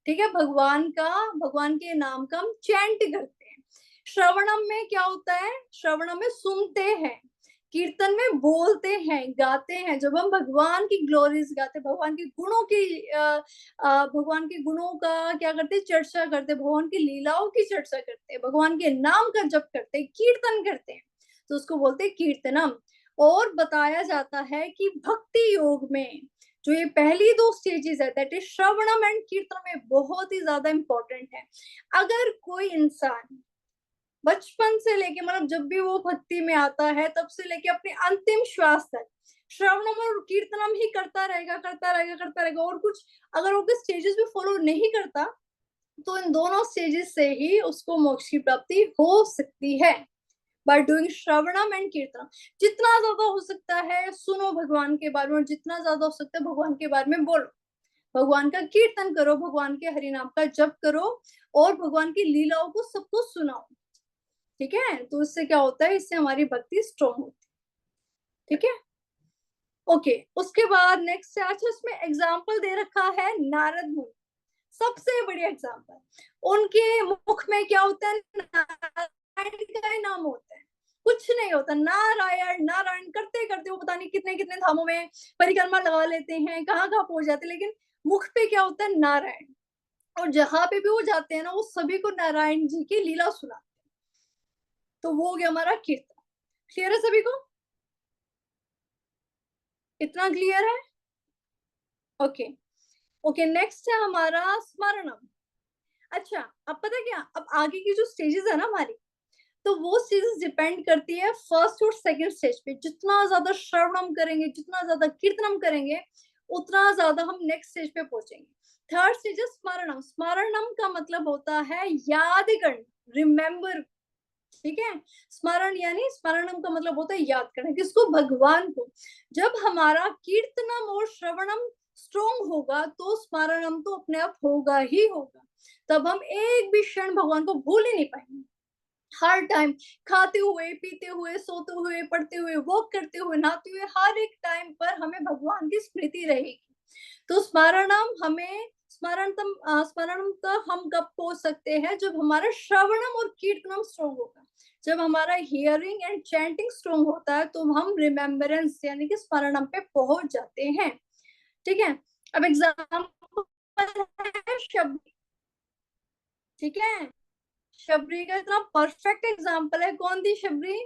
ठीक है, भगवान के नाम का हम चैंट करते हैं। श्रवणम में क्या होता है? श्रवणम में सुनते हैं, कीर्तन में बोलते हैं, गाते हैं। जब हम भगवान की ग्लोरीज गाते, भगवान के गुणों की भगवान के गुणों का क्या करते? चर्चा करते, भगवान की लीलाओं की चर्चा करते, भगवान के नाम का जप करते, कीर्तन करते हैं, तो उसको बोलते हैं कीर्तनम। और बताया जाता है कि भक्ति योग में जो ये पहली दो स्टेजेस है, दैट इज श्रवणम एंड कीर्तन, में बहुत ही ज्यादा इंपॉर्टेंट है। अगर कोई इंसान बचपन से लेके, मतलब जब भी वो भक्ति में आता है तब से लेके अपने अंतिम श्वास तक श्रवणम और कीर्तनम ही करता रहेगा, और कुछ अगर वो स्टेजेस भी फॉलो नहीं करता तो इन दोनों स्टेजेस से ही उसको मोक्ष की प्राप्ति हो सकती है, बाय डूइंग श्रवणम एंड कीर्तन। जितना ज्यादा हो सकता है सुनो भगवान के बारे में, और जितना ज्यादा हो सकता है भगवान के बारे में बोलो, भगवान का कीर्तन करो, भगवान के हरि नाम का जप करो, और भगवान की लीलाओं को सबको सुनाओ, ठीक है। तो इससे क्या होता है? इससे हमारी भक्ति स्ट्रॉन्ग होती है, ठीक है। ओके, उसके बाद नेक्स्ट है, अच्छा इसमें एग्जाम्पल दे रखा है नारद मुनि, सबसे बढ़िया एग्जाम्पल। उनके मुख में क्या होता है? नारायण का नाम होता है, कुछ नहीं होता, नारायण नारायण करते करते वो पता नहीं कितने कितने धामों में परिक्रमा लगा लेते हैं, कहाँ कहाँ पहुंच जाते हैं, लेकिन मुख पे क्या होता है? नारायण। और जहां पे भी वो जाते हैं ना, वो सभी को नारायण जी की लीला सुनाते हैं। तो वो हो गया हमारा कीर्तन। क्लियर है सभी को? इतना क्लियर है? ओके ओके, नेक्स्ट है हमारा स्मरणम। अच्छा, अब पता क्या, अब आगे की जो स्टेजेस है ना हमारी, तो वो स्टेजेस डिपेंड करती है फर्स्ट और सेकंड स्टेज पे। जितना ज्यादा श्रवणम करेंगे, जितना ज्यादा कीर्तनम करेंगे, उतना ज्यादा हम नेक्स्ट स्टेज पे पहुंचेंगे। थर्ड स्टेज है स्मरणम। स्मरणम का मतलब होता है याद करना, रिमेम्बर, ठीक है। स्मरण यानी स्मरणम का मतलब होता है याद करना, किसको? भगवान को। जब हमारा कीर्तनम और श्रवणम स्ट्रॉन्ग होगा तो स्मरणम तो अपने आप होगा ही होगा, तब हम एक भी क्षण भगवान को भूल ही नहीं पाएंगे। हर टाइम, खाते हुए, पीते हुए, सोते हुए, पढ़ते हुए, वॉक करते हुए, नहाते हुए, हर एक टाइम पर हमें भगवान की स्मृति रहेगी। तो स्मरणम हमें स्मरणम तक हम कब पहुंच सकते हैं? जब हमारा श्रवणम और कीर्तनम स्ट्रॉन्ग होगा। जब हमारा हियरिंग एंड चैंटिंग स्ट्रॉन्ग होता है तो हम रिमेम्बरेंस यानी कि स्मरणम पे पहुंच जाते हैं, ठीक है। अब एग्जाम्पल है शबरी, ठीक है। शबरी का इतना परफेक्ट एग्जाम्पल है। कौन थी शबरी?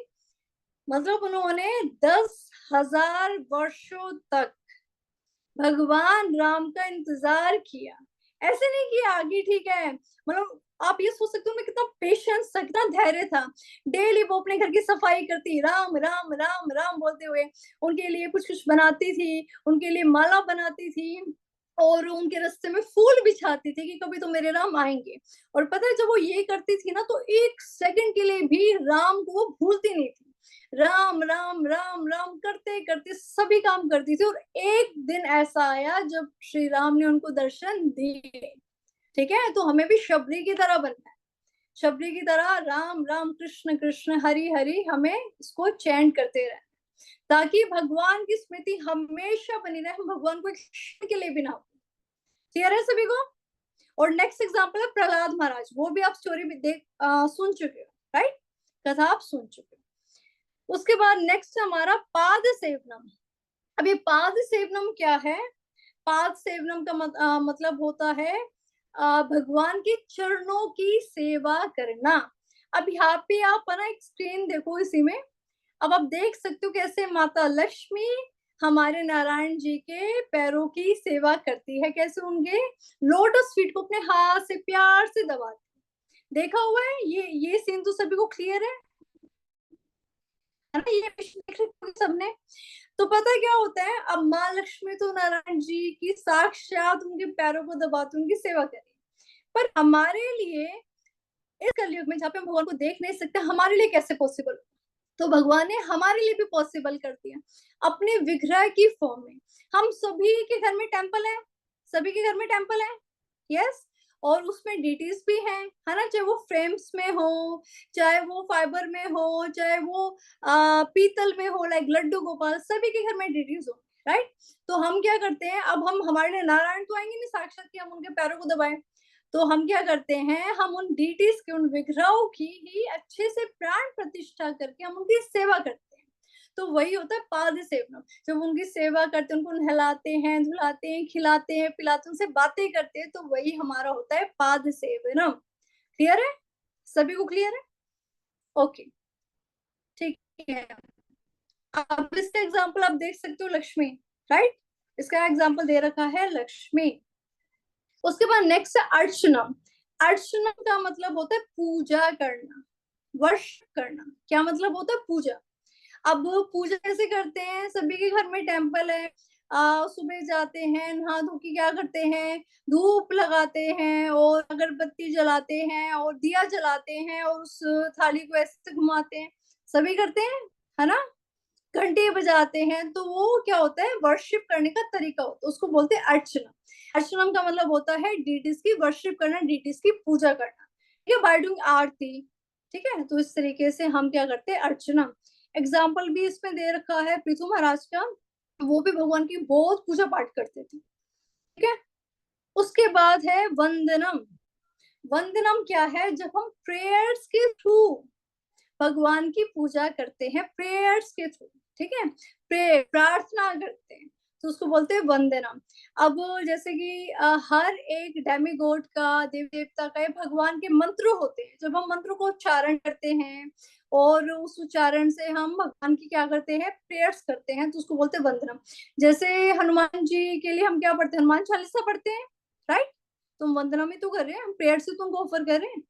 मतलब उन्होंने 10,000 वर्षों तक भगवान राम का इंतजार किया, ऐसे नहीं किया आगे, ठीक है। मतलब आप ये सोच सकते हो उनमें कितना पेशेंस था, कितना धैर्य था। डेली वो अपने घर की सफाई करती, राम राम राम राम बोलते हुए, उनके लिए कुछ कुछ बनाती थी, उनके लिए माला बनाती थी, और उनके रास्ते में फूल बिछाती थी कि कभी तो मेरे राम आएंगे। और पता है जब वो ये करती थी ना, तो एक सेकंड के लिए भी राम को वो भूलती नहीं थी। राम राम राम राम करते करते सभी काम करती थी। और एक दिन ऐसा आया जब श्री राम ने उनको दर्शन दिए, ठीक है। तो हमें भी शबरी की तरह बनना है, शबरी की तरह राम राम कृष्ण कृष्ण हरि हरि, हमें इसको चैंट करते रहना, ताकि भगवान की स्मृति हमेशा बनी रहे, हम भगवान को एक क्षण के लिए भी ना हो। क्लियर है सभी को? और नेक्स्ट एग्जांपल है प्रहलाद महाराज। वो भी आप स्टोरी में सुन चुके हो, राइट, कथा आप सुन चुके हो। उसके बाद नेक्स्ट हमारा पाद सेवनम। अब ये पाद सेवनम क्या है? पाद सेवनम का मतलब होता है भगवान के चरणों की सेवा करना। अब यहाँ पे आप ना एक स्क्रीन देखो, इसी में अब आप देख सकते हो कैसे माता लक्ष्मी हमारे नारायण जी के पैरों की सेवा करती है, कैसे उनके लोटस फीट को अपने हाथ से प्यार से दबाती। देखा हुआ है ये सीन तो सभी को क्लियर है ना? ये देख रहे हो सबने? तो पता क्या होता है, अब माँ लक्ष्मी तो नारायण जी की साक्षात उनके पैरों को दबाती, उनकी सेवा करी। पर हमारे लिए इस कलयुग में जहाँ पे हम भगवान को देख नहीं सकते, हमारे लिए कैसे पॉसिबल? तो भगवान ने हमारे लिए भी पॉसिबल कर दिया अपने विग्रह की फॉर्म में। हम सभी के घर में टेम्पल है, सभी के घर में टेम्पल है, यस। और उसमें डीटीज भी हैं, है ना, चाहे वो फ्रेम्स में हो, चाहे वो फाइबर में हो, चाहे वो पीतल में हो, लाइक लड्डू गोपाल, सभी के घर में डीटीज हो, राइट। तो हम क्या करते हैं, अब हम हमारे लिए नारायण तो आएंगे नहीं साक्षात कि हम उनके पैरों को दबाएं, तो हम क्या करते हैं, हम उन डीटीज के, उन विग्रहों की ही अच्छे से प्राण प्रतिष्ठा करके हम उनकी सेवा करते हैं। तो वही होता है पाद सेवनम। जब उनकी सेवा करते हैं, उनको नहलाते हैं, धुलाते हैं, खिलाते हैं, पिलाते हैं, उनसे बातें करते हैं, तो वही हमारा होता है पाद सेवनम। क्लियर है? सभी को क्लियर है? ओके, ठीक है। अब इसका एग्जाम्पल आप देख सकते हो, लक्ष्मी, राइट। इसका एग्जाम्पल दे रखा है लक्ष्मी। उसके बाद नेक्स्ट है अर्चनम। अर्चनम का मतलब होता है पूजा करना, वर्शिप करना। क्या मतलब होता है? पूजा। अब पूजा कैसे करते हैं? सभी के घर में टेम्पल है, सुबह जाते हैं, नहा धो के क्या करते हैं, धूप लगाते हैं और अगरबत्ती जलाते हैं और दिया जलाते हैं और उस थाली को ऐसे घुमाते हैं, सभी करते हैं, है ना, घंटे बजाते हैं। तो वो क्या होता है, वर्शिप करने का तरीका होता है, उसको बोलते हैं अर्चना। अर्चनम का मतलब होता है डीटीज की वर्शिप करना, डीटीज की पूजा करना, ठीक है, बाय डूइंग आरती। ठीक है, तो इस तरीके से हम क्या करते हैं, अर्चना। एग्जाम्पल भी इसमें दे रखा है पृथु महाराज का, वो भी भगवान की बहुत पूजा पाठ करते थे। ठीक है, उसके बाद है वंदनम। वंदनम क्या है? जब हम प्रेयर्स के थ्रू भगवान की पूजा करते हैं, प्रेयर्स के थ्रू, ठीक है, प्रार्थना करते हैं, तो उसको बोलते हैं वंदनम। अब जैसे कि हर एक डेमीगॉड का, देव देवता का, भगवान के मंत्र होते हैं, जब हम मंत्रों को उच्चारण करते हैं और उस उच्चारण से हम भगवान की क्या करते हैं, प्रेयर्स करते हैं, तो उसको बोलते हैं वंदनम। जैसे हनुमान जी के लिए हम क्या पढ़ते हैं, हनुमान चालीसा पढ़ते हैं, राइट। तुम वंदनम ही तो कर रहे हैं, हम प्रेयर से तुमको ऑफर कर रहे हैं।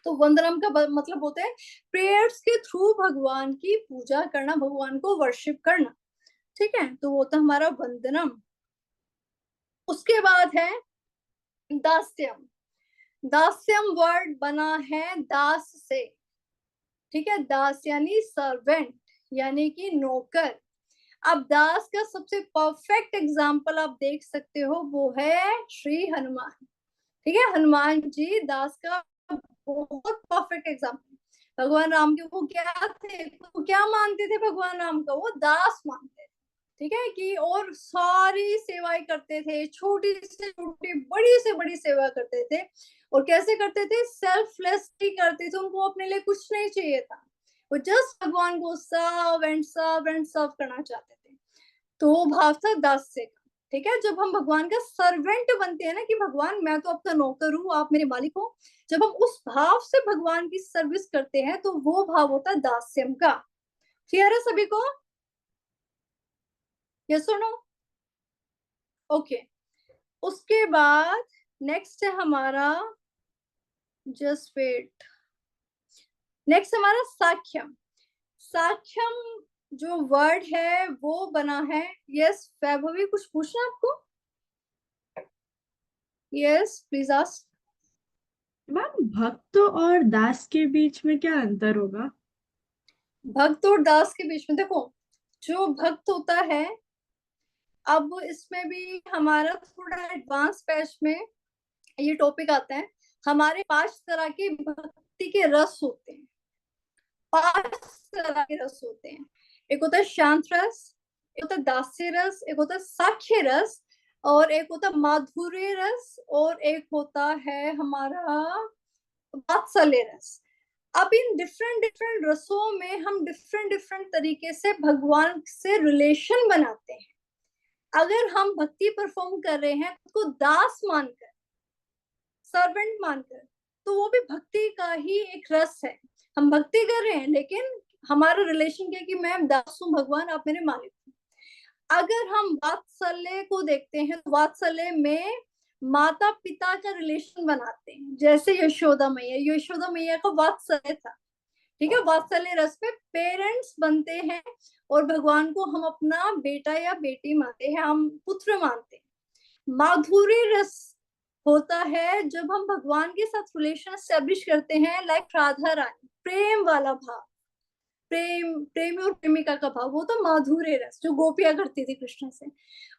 तो वंदनम का मतलब होता है प्रेयर्स के थ्रू भगवान की पूजा करना, भगवान को वर्शिप करना। ठीक है, तो वो था हमारा वंदनम। उसके बाद है दास्यम। दास्यम वर्ड बना है दास से, ठीक है, दास यानी सर्वेंट, यानी कि नौकर। अब दास का सबसे परफेक्ट एग्जाम्पल आप देख सकते हो, वो है श्री हनुमान। ठीक है, हनुमान जी दास का बहुत परफेक्ट एग्जाम्पल। भगवान राम के वो क्या थे, वो क्या मानते थे भगवान राम का, वो दास मानते थे। ठीक है, कि और सारी सेवाएं करते थे, छोटी से छोटी, बड़ी से बड़ी सेवा करते थे। और कैसे करते थे? सेल्फलेसली करते थे, उनको अपने लिए कुछ नहीं चाहिए था, वो जस्ट भगवान को serve and serve and serve करना चाहते थे। तो वो भाव था दास्य का। ठीक है, जब हम भगवान का सर्वेंट बनते हैं ना, कि भगवान मैं तो आपका नौकर हूँ, आप मेरे मालिक हो, जब हम उस भाव से भगवान की सर्विस करते हैं, तो वो भाव होता है दास्यम का। क्लियर है सभी को? यस और नो? ओके। उसके बाद नेक्स्ट है हमारा, जस्ट वेट, नेक्स्ट हमारा साख्यम। साख्यम जो वर्ड है वो बना है, यस वैभवी कुछ पूछना आपको? Yes please ask. मैम, भक्त और दास के बीच में क्या अंतर होगा? भक्त और दास के बीच में देखो, जो भक्त होता है, अब इसमें भी हमारा थोड़ा एडवांस बैच में ये टॉपिक आता है। हमारे 5 तरह के भक्ति के रस होते हैं, 5 तरह के रस होते हैं। एक होता है शांत रस, एक होता है दास्य रस, एक होता है साख्य रस, और एक होता है माधुर्य रस, और एक होता है हमारा वात्सल्य रस। अब इन डिफरेंट डिफरेंट रसों में हम डिफरेंट डिफरेंट तरीके से भगवान से रिलेशन बनाते हैं। अगर हम भक्ति परफॉर्म कर रहे हैं उसको दास मानकर, सर्वेंट मानकर, तो वो भी भक्ति का ही एक रस है। हम भक्ति कर रहे हैं, लेकिन हमारा रिलेशन क्या, कि मैं दास हूँ भगवान, आप मेरे मालिक हो। अगर हम वात्सल्य को देखते हैं, तो वात्सल्य में माता पिता का रिलेशन बनाते हैं, जैसे यशोदा मैया, यशोदा मैया का वात्सल्य था। ठीक है, वात्सल्य रस में पेरेंट्स बनते हैं और भगवान को हम अपना बेटा या बेटी मानते हैं, हम पुत्र मानते हैं। माधुर्य रस होता है जब हम भगवान के साथ रिलेशन एस्टेब्लिश करते हैं, लाइक राधा रानी, प्रेम वाला भाव। प्रेमी और प्रेमिका का भाव, वो तो माधुर्य रस जो गोपियां करती थी कृष्ण से।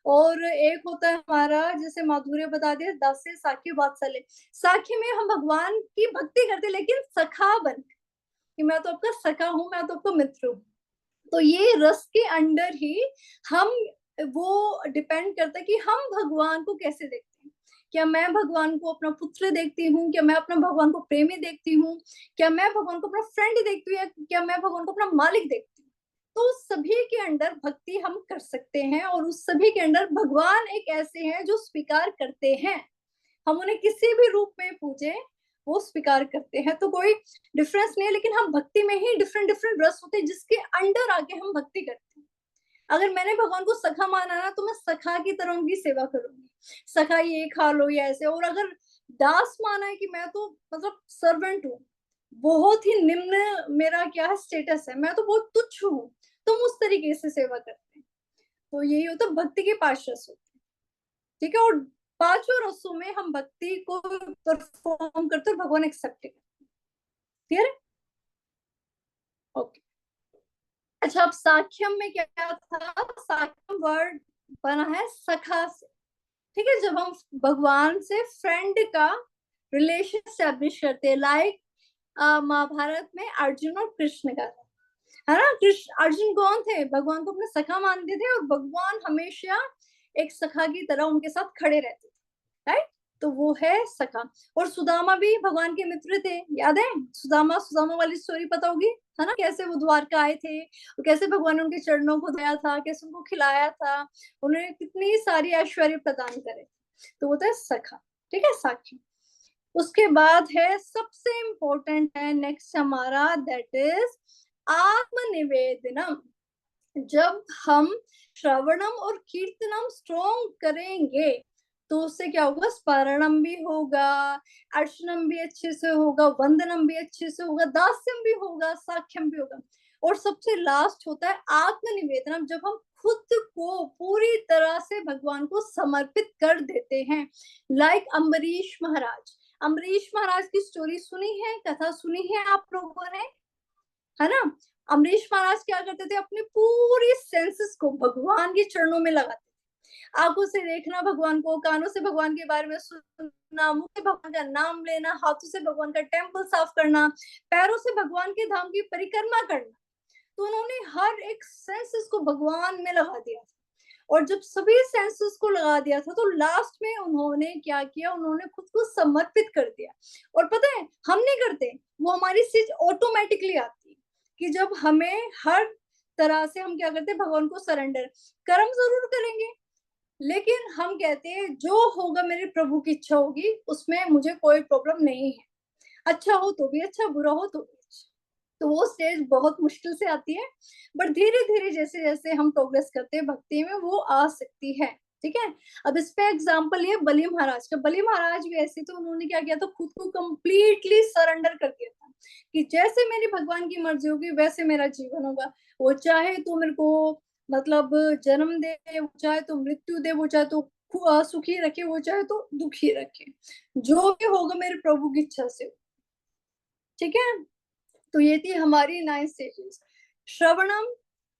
और एक होता है हमारा, जैसे माधुर्य बता दिया, दास्य साखी वात्सल्य। साखी में हम भगवान की भक्ति करते लेकिन सखा बन, कि मैं तो आपका सखा हूँ, मैं तो आपका मित्र हूँ। तो ये रस के अंडर ही हम, वो डिपेंड करता है कि हम भगवान को कैसे देखते हैं। क्या मैं भगवान को अपना पुत्र देखती हूँ, क्या मैं अपना भगवान को प्रेमी देखती हूँ, क्या मैं भगवान को अपना फ्रेंड देखती हूँ, या क्या मैं भगवान को अपना मालिक देखती हूँ। तो उस सभी के अंदर भक्ति हम कर सकते हैं, और उस सभी के अंदर भगवान एक ऐसे हैं जो स्वीकार करते हैं। हम उन्हें किसी भी रूप में पूजे, वो स्वीकार करते हैं। तो कोई डिफरेंस नहीं है, लेकिन हम भक्ति में ही डिफरेंट डिफरेंट रस होते हैं जिसके अंडर आके हम भक्ति करते हैं। अगर मैंने भगवान को सखा माना ना, तो मैं सखा की तरह उनकी सेवा करूंगी, सखा ये खा लो या ऐसे। और अगर दास माना है कि मैं तो मतलब सर्वेंट हूँ, बहुत ही निम्न मेरा क्या है स्टेटस है, मैं तो बहुत तुच्छ हूँ, तुम उस तरीके से सेवा करते हैं। तो यही होता है, भक्ति के 5 रस होते हैं, ठीक है। और 5 रसों में हम भक्ति को परफॉर्म करते हैं, भगवान एक्सेप्ट करते हैं। क्लियर है? ओके। अच्छा, अब साख्यम में क्या था? साख्यम वर्ड बना है सखा से, ठीक है। जब हम भगवान से फ्रेंड का रिलेशन स्टैब्लिश करते हैं, लाइक महाभारत में अर्जुन और कृष्ण का था, है ना। कृष्ण अर्जुन कौन थे? भगवान को अपना सखा मानते थे, और भगवान हमेशा एक सखा की तरह उनके साथ खड़े रहते थे, राइट। तो वो है सखा। और सुदामा भी भगवान के मित्र थे, याद है? सुदामा वाली स्टोरी पता होगी, है ना। कैसे वो द्वारका आए थे, और कैसे भगवान ने उनके चरणों को धोया था, कैसे उनको खिलाया था, उन्हें कितनी सारी ऐश्वर्य प्रदान करे। तो वो था सखा, ठीक है, साखी। उसके बाद है सबसे इंपॉर्टेंट है नेक्स्ट हमारा, दैट इज आत्मनिवेदनम। जब हम श्रवणम और कीर्तनम स्ट्रॉन्ग करेंगे, तो उससे क्या होगा? स्मरणम भी होगा, अर्चनम भी अच्छे से होगा, वंदनम भी अच्छे से होगा, दास्यम भी होगा, साख्यम भी होगा। और सबसे लास्ट होता है आत्मनिवेदनम, जब हम खुद को पूरी तरह से भगवान को समर्पित कर देते हैं। लाइक अम्बरीश महाराज, अम्बरीश महाराज की स्टोरी सुनी है, कथा सुनी है आप लोगों ने, है ना। अम्बरीश महाराज क्या करते थे? अपनी पूरी सेंसेस को भगवान के चरणों में लगाते थे। आंखों से देखना भगवान को, कानों से भगवान के बारे में सुनना, मुंह से भगवान का नाम लेना, हाथों से भगवान का टेम्पल साफ करना, पैरों से भगवान के धाम की परिक्रमा करना। तो उन्होंने हर एक सेंसेस को भगवान में लगा दिया था। और जब सभी सेंसेस को लगा दिया था, तो लास्ट में उन्होंने क्या किया? उन्होंने खुद को समर्पित कर दिया। और पता है, हम नहीं करते, वो हमारी चीज ऑटोमेटिकली आती है, कि जब हमें हर तरह से हम क्या करते हैं? भगवान को सरेंडर। कर्म जरूर करेंगे, लेकिन हम कहते हैं जो होगा मेरे प्रभु की इच्छा होगी, उसमें मुझे कोई प्रॉब्लम नहीं है। अच्छा हो तो भी अच्छा, बुरा हो तो भी अच्छा। तो वो स्टेज बहुत मुश्किल से आती है, बट धीरे धीरे जैसे जैसे हम प्रोग्रेस करते हैं भक्ति में, वो आ सकती है, ठीक है। अब इस पे एग्जाम्पल ये बलि महाराज का। बलि महाराज भी ऐसे, तो उन्होंने क्या किया था? खुद को कंप्लीटली सरेंडर कर दिया था, कि जैसे मेरी भगवान की मर्जी होगी वैसे मेरा जीवन होगा। वो चाहे तो मेरे को मतलब जन्म दे, वो चाहे तो मृत्यु दे, वो चाहे तो सुखी रखे, वो चाहे तो दुखी रखे, जो भी होगा मेरे प्रभु की इच्छा से, ठीक है। तो ये थी हमारी 9 स्टेजेस: श्रवणम,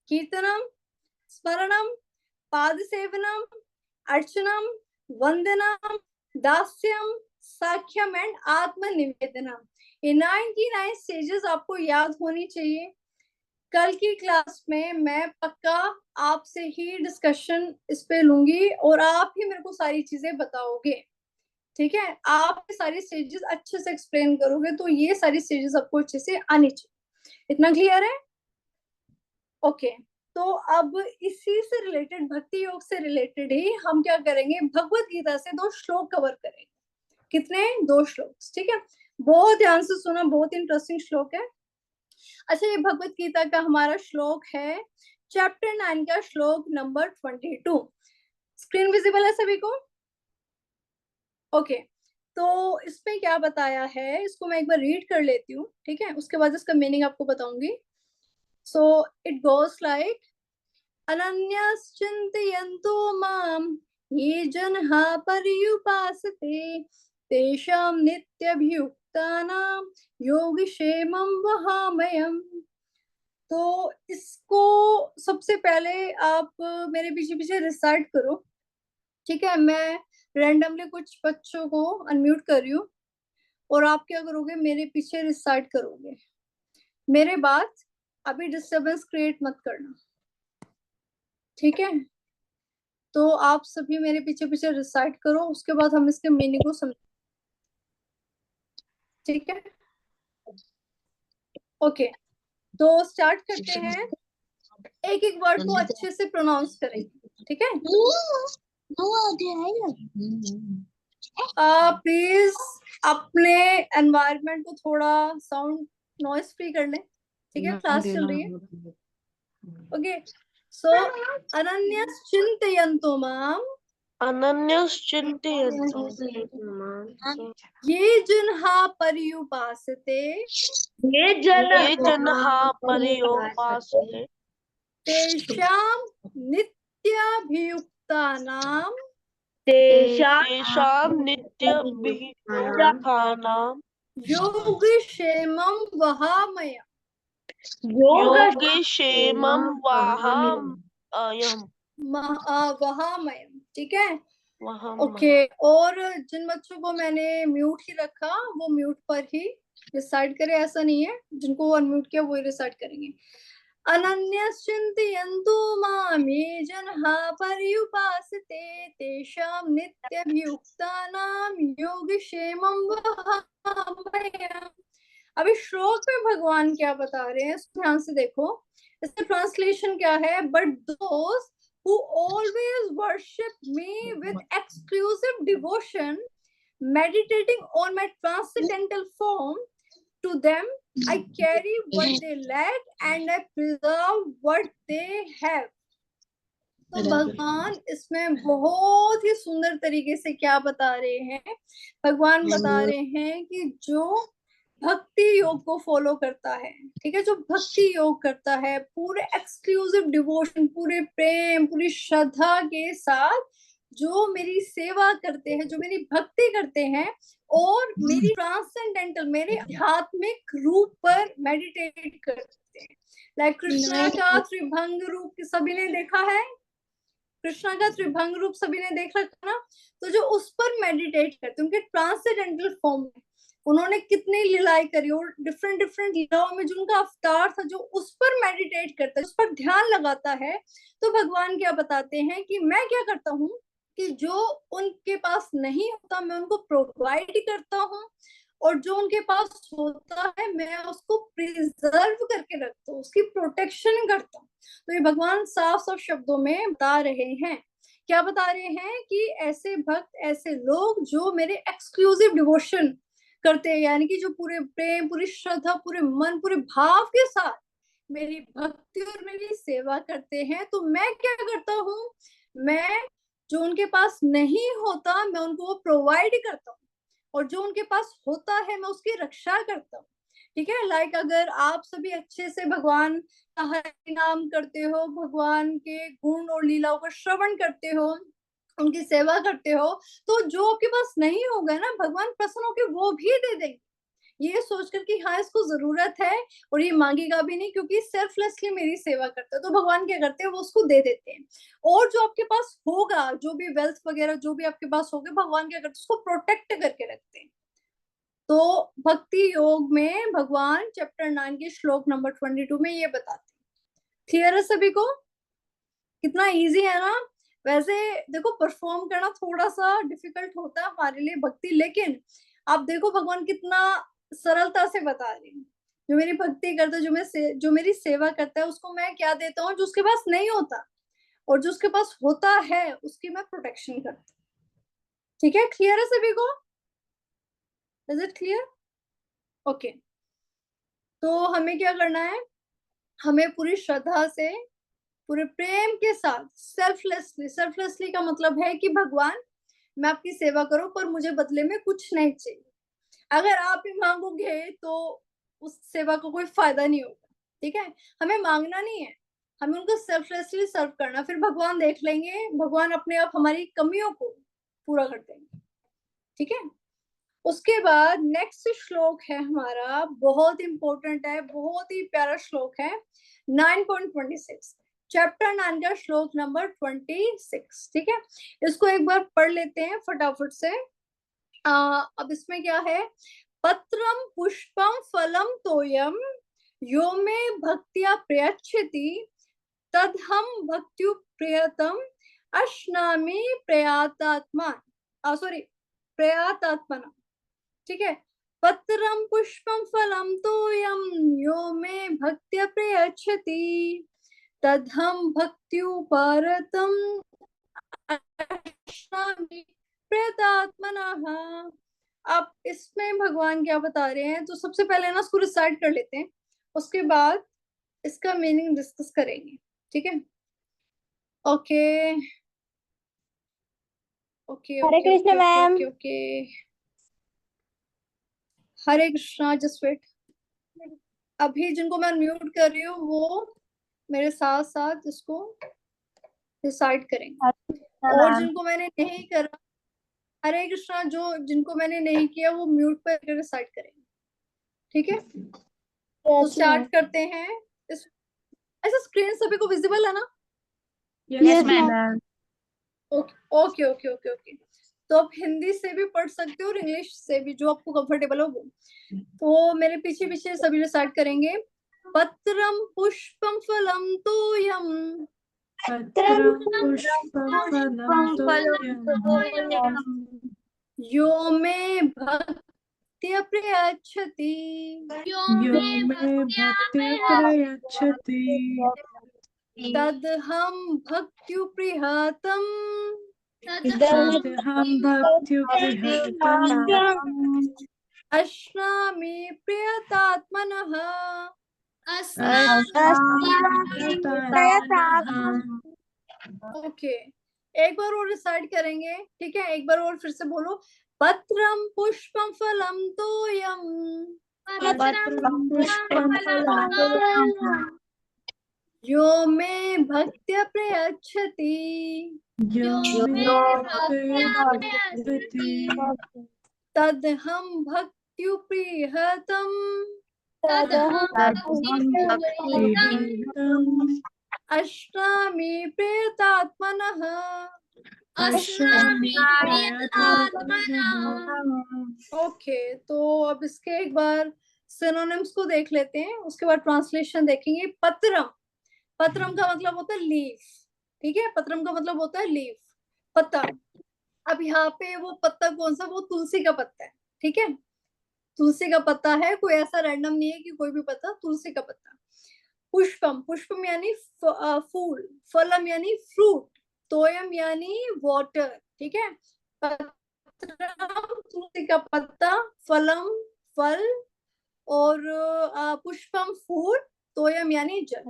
कीर्तनम, स्मरणम, पाद सेवनम, अर्चनम, वंदनम, दास्यम, साख्यम एंड आत्मनिवेदनम। ये 99 स्टेजेस आपको याद होनी चाहिए। कल की क्लास में मैं पक्का आपसे ही डिस्कशन इस पे लूंगी, और आप ही मेरे को सारी चीजें बताओगे, ठीक है। आप सारी स्टेजेस अच्छे से एक्सप्लेन करोगे, तो ये सारी स्टेजेस आपको अच्छे से आनी चाहिए। इतना क्लियर है? ओके। तो अब इसी से रिलेटेड, भक्ति योग से रिलेटेड ही हम क्या करेंगे? भगवत गीता से 2 श्लोक कवर करेंगे। कितने? 2 श्लोक, ठीक है। बहुत ध्यान से सुना, बहुत इंटरेस्टिंग श्लोक है। अच्छा, ये भगवत गीता का हमारा श्लोक है चैप्टर 9 का श्लोक नंबर 22। स्क्रीन विजिबल है सभी को? ओके। तो इसमें क्या बताया है, इसको मैं एक बार रीड कर लेती हूँ, ठीक है। उसके बाद इसका मीनिंग आपको बताऊंगी। सो इट गोस लाइक, अनन्यश्चिन्तयन्तो माम् ये जनाः पर्युपासते तेषां नित्यभियुक्तानां योगक्षेमं वहाम्यहम्। तो इसको सबसे पहले आप मेरे पीछे पीछे रिसाइट करो, ठीक है? मैं रैंडमली कुछ बच्चों को अनम्यूट कर रही हूँ और आप क्या करोगे, मेरे पीछे रिसाइट करोगे। मेरे बाद अभी डिस्टरबेंस क्रिएट मत करना, ठीक है? तो आप सभी मेरे पीछे पीछे रिसाइट करो, उसके बाद हम इसके मीनिंग को समझ, ठीक है? ओके, तो स्टार्ट करते हैं। एक एक वर्ड को अच्छे से प्रोनाउंस करेंगे, ठीक है? प्लीज अपने एनवायरनमेंट को थोड़ा साउंड नॉइस फ्री कर लें, ठीक है? क्लास चल रही है। ओके, सो अनन्यश्चिन्तयन्तु माम् अनन्यश्चिन्तयन्तु ये जिन्हा पर्युपासते ये जन ये जनाः पर्युपासते तेषां नित्याभियुक्तानां तेषां नित्यभियुक्तानां योगक्षेमं वहामयम्। योगक्षेमं वहामयम्। वहामयम्, ठीक है? वहामयम्। ओके, और जिन बच्चों को मैंने म्यूट ही रखा वो म्यूट पर ही रिसाइट करे, ऐसा नहीं है जिनको अनम्यूट किया वो ही रिसाइट करेंगे। अनन्यश्चिन्तयन्तु माम् ये जनाः पर्युपासते तेषां नित्यभियुक्तानां योगक्षेमं वहामयम्। अभी श्लोक में भगवान क्या बता रहे हैं, ध्यान से देखो। इसका ट्रांसलेशन क्या है? But those who always worship me with exclusive devotion, meditating on my transcendental form, to them I carry what they lack and I preserve what they have. तो भगवान इसमें बहुत ही सुंदर तरीके से क्या बता रहे हैं? भगवान बता रहे हैं कि जो भक्ति योग को फॉलो करता है, ठीक है, जो भक्ति योग करता है पूरे एक्सक्लूसिव डिवोशन, पूरे प्रेम, पूरी श्रद्धा के साथ जो मेरी सेवा करते हैं, जो मेरी भक्ति करते हैं और मेरी ट्रांसेंडेंटल, मेरे आध्यात्मिक रूप पर मेडिटेट करते हैं। लाइक कृष्णा का त्रिभंग रूप सभी ने देखा है, कृष्णा का त्रिभंग रूप सभी ने देख रखा ना? तो जो उस पर मेडिटेट करते हैं, उनके ट्रांसेंडेंटल फॉर्म में उन्होंने कितनी लीलाएं करी और डिफरेंट डिफरेंट लीलाओं में जो उनका अवतार था, जो उस पर मेडिटेट करता है, उस पर ध्यान लगाता है, तो भगवान क्या बताते हैं कि मैं क्या करता हूँ कि जो उनके पास नहीं होता मैं उनको प्रोवाइड करता हूँ, और जो उनके पास होता है मैं उसको प्रिजर्व करके रखता हूँ, उसकी प्रोटेक्शन करता हूँ। तो ये भगवान साफ साफ शब्दों में बता रहे हैं। क्या बता रहे हैं? कि ऐसे भक्त, ऐसे लोग जो मेरे एक्सक्लूसिव डिवोशन करते हैं, यानी कि जो पूरे प्रेम, पूरी श्रद्धा, पूरे मन, पूरे भाव के साथ मेरी भक्ति और मेरी सेवा करते हैं, तो मैं क्या करता हूँ, मैं जो उनके पास नहीं होता मैं उनको वो प्रोवाइड करता हूँ, और जो उनके पास होता है मैं उसकी रक्षा करता हूँ, ठीक है? लाइक अगर आप सभी अच्छे से भगवान का हरि नाम करते हो, भगवान के गुण और लीलाओं का श्रवण करते हो, उनकी सेवा करते हो, तो जो आपके पास नहीं होगा ना, भगवान प्रसन्न होकर वो भी दे देंगे, ये सोचकर कि हाँ इसको जरूरत है और ये मांगेगा भी नहीं क्योंकि सेल्फलेसली मेरी सेवा करता है। तो भगवान क्या करते हैं, वो उसको दे देते हैं। और जो आपके पास होगा, जो भी वेल्थ वगैरह जो भी आपके पास होगा, भगवान क्या करते हैं, उसको प्रोटेक्ट करके रखते हैं। तो भक्ति योग में भगवान चैप्टर 9 के श्लोक नंबर 22 में ये बताते हैं। क्लियर है सभी को? कितना इजी है ना? वैसे देखो जो करना थोड़ा सा डिफिकल्ट होता है हमारे लिए भक्ति, लेकिन आप देखो भगवान कितना सरलता से बता रहे हैं। जो मेरी भक्ति करता है, जो मेरी सेवा करता है, उसको मैं क्या देता हूँ, जो उसके पास नहीं होता, और जो उसके पास होता है उसकी मैं प्रोटेक्शन करता हूँ। ठीक है, क्लियर है सभी को? Is it clear? ओके, तो हमें क्या करना है, हमें पूरी श्रद्धा से, पूरे प्रेम के साथ, सेल्फलेसली का मतलब है कि भगवान मैं आपकी सेवा करूं पर मुझे बदले में कुछ नहीं चाहिए। अगर आप ही मांगोगे तो उस सेवा को कोई फायदा नहीं होगा। ठीक है, हमें मांगना नहीं है, हमें उनको सेल्फलेसली सर्व करना, फिर भगवान देख लेंगे, भगवान अपने आप हमारी कमियों को पूरा कर देंगे। ठीक है, उसके बाद नेक्स्ट श्लोक है हमारा, बहुत इंपॉर्टेंट है, बहुत ही प्यारा श्लोक है। 9.26 चैप्टर 9 का श्लोक नंबर 26। ठीक है, इसको एक बार पढ़ लेते हैं फटाफट से। अब इसमें क्या है, पत्रम पुष्पम फलम तोयम यो मे भक्त्या प्रयच्छति तदहम भक्त्यु प्रियतम अश्नामि प्रयातात्मना। ठीक है, पत्रम पुष्पम फलम तोयम यो मे भक्त्या प्रयच्छति तदहम भक्त्युपारतम अश्नामि प्रयातात्मनः। अब इसमें भगवान क्या बता रहे हैं, तो सबसे पहले ना इसको रिसाइट कर लेते हैं, उसके बाद इसका मीनिंग डिस्कस करेंगे। ठीक है, ओके ओके हरे कृष्ण मैम। ओके ओके, हरे कृष्णा। जस्ट वेट, अभी जिनको मैं म्यूट कर रही हूँ वो मेरे साथ साथ इसको डिसाइड करेंगे, और जिनको मैंने नहीं करा, हरे कृष्णा, जो जिनको मैंने नहीं किया वो म्यूट पर डिसाइड करेंगे। ठीक है, तो स्टार्ट करते हैं। ऐसा स्क्रीन सभी को विजिबल है ना? Yes ma'am. Okay okay okay okay okay, तो आप हिंदी से भी पढ़ सकते हो और इंग्लिश से भी, जो आपको कंफर्टेबल हो वो। तो मेरे पीछे पीछे सभी डिसाइड करेंगे। पत्रम पुष्पम फलम तोयम पत्रम पुष्पम फलम तोयम यो मे भक्त्या प्रयच्छति यो मे भक्ति प्रयच्छति तदहम भक्त्युप्रियतम तदहं भक्त्युपहृतम् अश्नामि प्रियतात्मनः। ओके, एक बार और डिसाइड करेंगे। ठीक है, एक बार और फिर से बोलो। पत्रम पुष्पम फलम तोयम पत्रम पुष्पम फलम यो मे भक्त्या प्रयच्छति यो मे भक्ति तदहम भक्त्युप्रियतम अश्नामि प्रियतात्मनः। ओके, तो अब इसके एक बार सिनोनिम्स को देख लेते हैं, उसके बाद ट्रांसलेशन देखेंगे। पत्रम, पत्रम का मतलब होता है लीफ। ठीक है, पत्रम का मतलब होता है लीफ, पत्ता। अब यहाँ पे वो पत्ता कौन सा, वो तुलसी का पत्ता है। ठीक है, तुलसी का पत्ता है, कोई ऐसा रैंडम नहीं है कि कोई भी पत्ता, तुलसी का पत्ता। पुष्पम, पुष्पम यानी फूल, फलम यानी फ्रूट, तोयम यानी वाटर। ठीक है, पत्रम तुलसी का पत्ता, फलम फल, और पुष्पम फूल, तोयम यानी जल।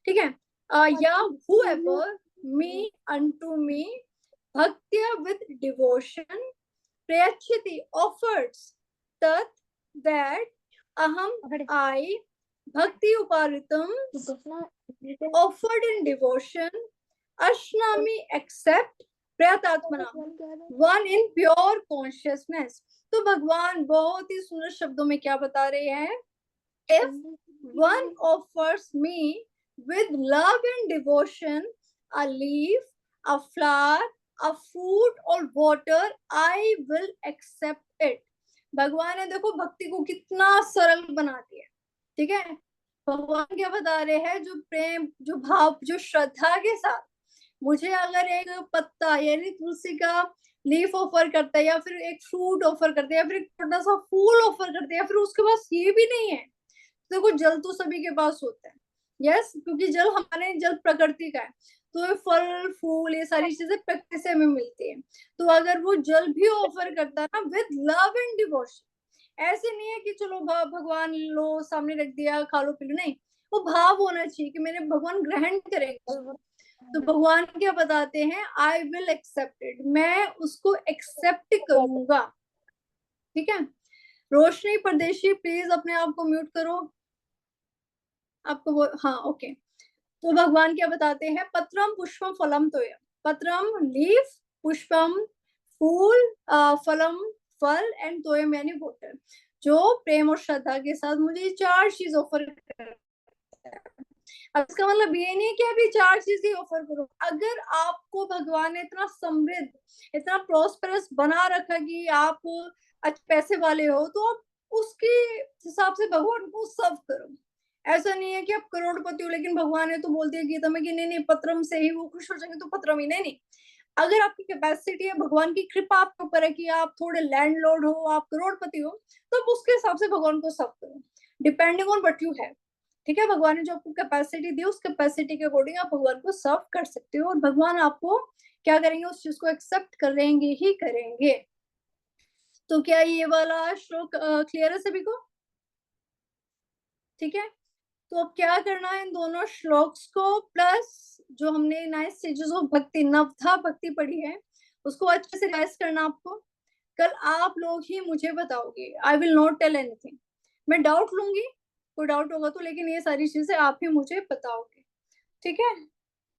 ठीक है, या whoever me unto me bhaktya with devotion prayachiti offers tat that aham I bhakti uparitam offered in devotion ashnami accept prayatatmana one in pure consciousness। तो भगवान बहुत ही सुंदर शब्दों में क्या बता रहे हैं, if one offers me with love and devotion a leaf, a flower, a fruit or water, I will accept it। भगवान ने देखो भक्ति को कितना सरल बना दिया। ठीक है, भगवान क्या बता रहे हैं, जो प्रेम, जो भाव, जो श्रद्धा के साथ मुझे अगर एक पत्ता यानी तुलसी का लीफ ऑफर करता है, या फिर एक फ्रूट ऑफर करता है, या फिर एक छोटा सा फूल ऑफर करता है, या फिर उसके पास ये भी नहीं है, देखो जल तो सभी के पास होता है। यस, क्योंकि जल हमारे, जल प्रकृति का है, तो ये फल फूल ये सारी चीजें प्रकृति से हमें मिलती है। तो अगर वो जल भी ऑफर करता है ना विद लव एंड डिवोशन, ऐसे नहीं है कि चलो भगवान लो सामने रख दिया खा लो पी लो, नहीं, वो भाव होना चाहिए कि मैंने भगवान ग्रहण करेंगे। तो भगवान क्या बताते हैं, आई विल एक्सेप्ट इट, मैं उसको एक्सेप्ट करूंगा। ठीक है, रोशनी परदेशी प्लीज अपने आप को म्यूट करो, आपको वो, हाँ ओके। तो भगवान क्या बताते हैं, पत्रम पुष्पम फलम तोयम, पत्रम लीफ, पुष्पम फूल, फलम फल, एंड तोयम यानी वाटर, जो प्रेम और श्रद्धा के साथ मुझे चार चीज ऑफर करता है। अब इसका मतलब ये नहीं है कि अभी 4 चीजें ऑफर करो। अगर आपको भगवान ने इतना समृद्ध, इतना प्रॉस्पेरस बना रखा कि आप अच्छे पैसे वाले हो, तो आप उसके हिसाब से भगवान को सर्व करो। ऐसा नहीं है कि आप करोड़पति हो लेकिन भगवान ने तो बोल दिया गीता में कि नहीं नहीं पत्रम से ही वो खुश हो जाएंगे, तो पत्रम ही नहीं। अगर आपकी कैपेसिटी है, भगवान की कृपा आपके ऊपर है कि आप थोड़े लैंडलॉर्ड हो, आप करोड़पति हो, तो आप उसके हिसाब से भगवान को सर्व करो, depending on what you have. ठीक है, भगवान ने जो आपको कैपेसिटी दी, उस कैपेसिटी के अकॉर्डिंग आप भगवान को सर्व कर सकते हो, और भगवान आपको क्या करेंगे, उस चीज को एक्सेप्ट करेंगे ही करेंगे। तो क्या ये वाला श्लोक क्लियर है सभी को? ठीक है, तो अब क्या करना है, इन दोनों श्लोक्स को प्लस जो हमने 9 स्टेजेस ऑफ भक्ति, नवधा भक्ति पढ़ी है, उसको अच्छे से रिवाइज करना आपको। कल आप लोग ही मुझे बताओगे, I will not tell anything. मैं डाउट लूंगी, कोई डाउट होगा तो, लेकिन ये सारी चीजें आप ही मुझे बताओगे। ठीक है,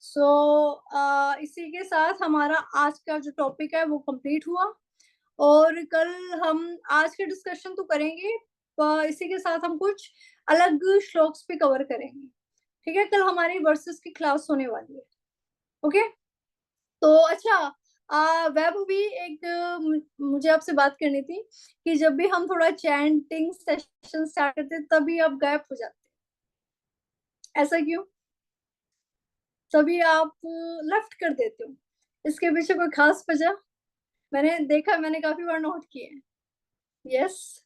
सो इसी के साथ हमारा आज का जो टॉपिक है वो कंप्लीट हुआ, और कल हम आज के डिस्कशन तो करेंगे, इसी के साथ हम कुछ अलग श्लोक्स भी कवर करेंगे। ठीक है, कल हमारी वर्सेस की क्लास होने वाली है। ओके, तो अच्छा वैभव भी एक मुझे आपसे बात करनी थी कि जब भी हम थोड़ा चैंटिंग सेशन स्टार्ट करते तभी आप गायब हो जाते, ऐसा क्यों? तभी आप लेफ्ट कर देते हो, इसके पीछे कोई खास वजह? मैंने देखा, मैंने काफी बार नोट किया है। यस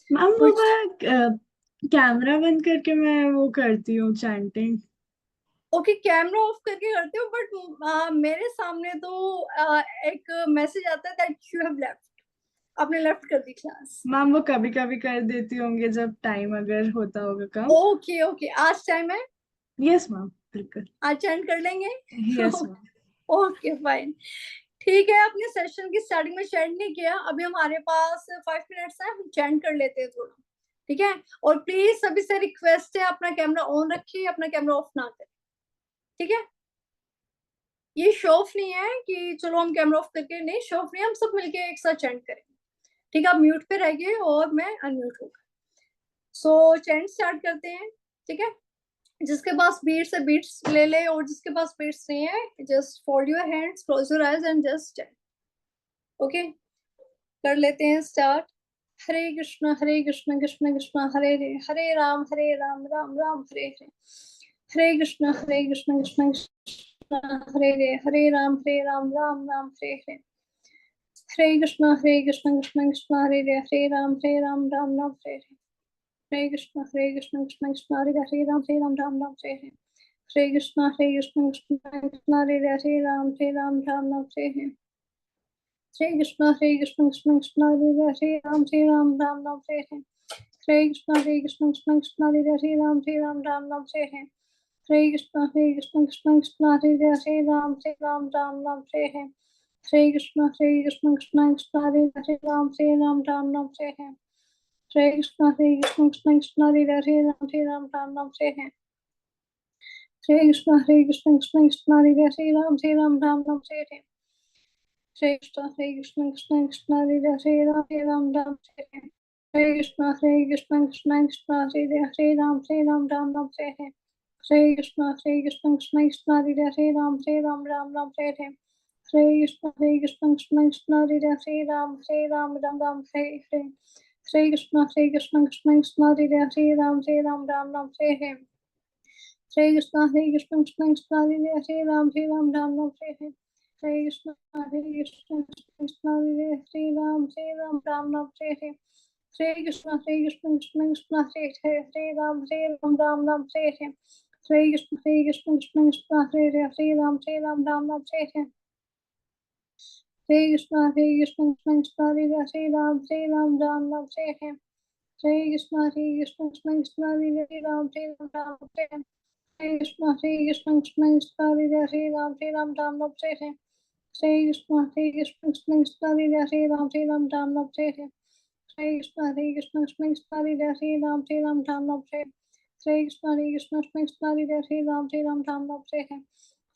मैम वो मैं कैमरा बंद करके मैं वो करती हूँ चैंटिंग। ओके, कैमरा ऑफ करके करते हो, बट मेरे सामने तो एक मैसेज आता है दैट यू हैव लेफ्ट, आपने लेफ्ट कर दी क्लास। मैम वो कभी कभी कर देती होंगे जब टाइम अगर होता होगा कम। ओके ओके, आज टाइम है, यस मैम, बिल्कुल। आज चैंट कर लेंगे। Yes ma'am. ओके फाइन, ठीक है। अपने सेशन की स्टार्टिंग में चैंट नहीं किया, अभी हमारे पास 5 मिनट्स है, हम चैंट कर लेते हैं थोड़ा। ठीक है, और प्लीज सभी से रिक्वेस्ट है, अपना कैमरा ऑन रखिए, अपना कैमरा ऑफ ना करें। ठीक है, ये शो ऑफ नहीं है कि चलो हम कैमरा ऑफ करके, नहीं शो ऑफ नहीं, हम सब मिलके एक साथ चैंट करेंगे। ठीक है, आप म्यूट पे रहिए और मैं अनम्यूट होगा। सो चैंट स्टार्ट करते हैं। ठीक है, जिसके पास बीट्स है बीट्स ले ले, और जिसके पास बीट्स नहीं है just fold your hands, close your eyes and just chant. Okay, कर लेते हैं स्टार्ट। हरे कृष्ण कृष्ण कृष्ण हरे हरे, हरे राम राम राम हरे हरे, हरे कृष्ण कृष्ण कृष्ण हरे हरे, हरे राम राम राम हरे हरे, हरे कृष्ण कृष्ण कृष्ण हरे हरे, हरे राम राम राम हरे हरे, हरे कृष्ण कृष्ण कृष्ण हरे हरे, राम राम हरे हरे, हरे कृष्ण कृष्ण कृष्ण हरे हरे, हरे राम राम हरे हरे, हरे कृष्ण कृष्ण कृष्ण हरे हरे, हरे राम राम हरे हरे, हरे कृष्ण कृष्ण कृष्ण हरे हरे, हरे राम राम हरे हरे, हरे कृष्ण कृष्ण कृष्ण हरे हरे, हरे राम राम हरे हरे, हरे कृष्ण कृष्ण कृष्ण हरे हरे, हरे राम राम हरे हरे, हरे कृष्ण कृष्ण कृष्ण हरे हरे, हरे राम हरे हरे, हरे कृष्ण कृष्ण कृष्ण हरे हरे, हरे राम हरे हरे, हरे कृष्ण कृष्ण कृष्ण हरे हरे, हरे राम हरे हरे, हरे कृष्ण कृष्ण कृष्ण हरे हरे, हरे राम हरे हरे, हरे कृष्ण कृष्ण कृष्ण हरे हरे, हरे राम हरे हरे, हरे कृष्ण कृष्ण कृष्ण हरे हरे, हरे राम हरे हरे, हरे कृष्ण कृष्ण कृष्ण हरे हरे, हरे राम हरे हरे, हरे कृष्ण कृष्ण कृष्ण हरे हरे, हरे राम हरे हरे, हरे कृष्ण कृष्ण कृष्ण हरे हरे, हरे राम हरे हरे, हरे कृष्ण कृष्ण कृष्ण हरे हरे, हरे राम हरे हरे, हरे कृष्ण कृष्ण कृष्ण हरे हरे, हरे राम हरे हरे, हरे कृष्ण कृष्ण कृष्ण हरे हरे, हरे राम हरे हरे, हरे कृष्ण कृष्ण कृष्ण हरे हरे, हरे राम हरे हरे, हरे कृष्ण कृष्ण कृष्ण हरे हरे, हरे राम हरे हरे, हरे कृष्ण कृष्ण कृष्ण हरे हरे, हरे राम हरे हरे, हरे कृष्ण कृष्ण कृष्ण हरे हरे, हरे राम हरे हरे, हरे कृष्ण कृष्ण कृष्ण हरे हरे, हरे राम हरे हरे,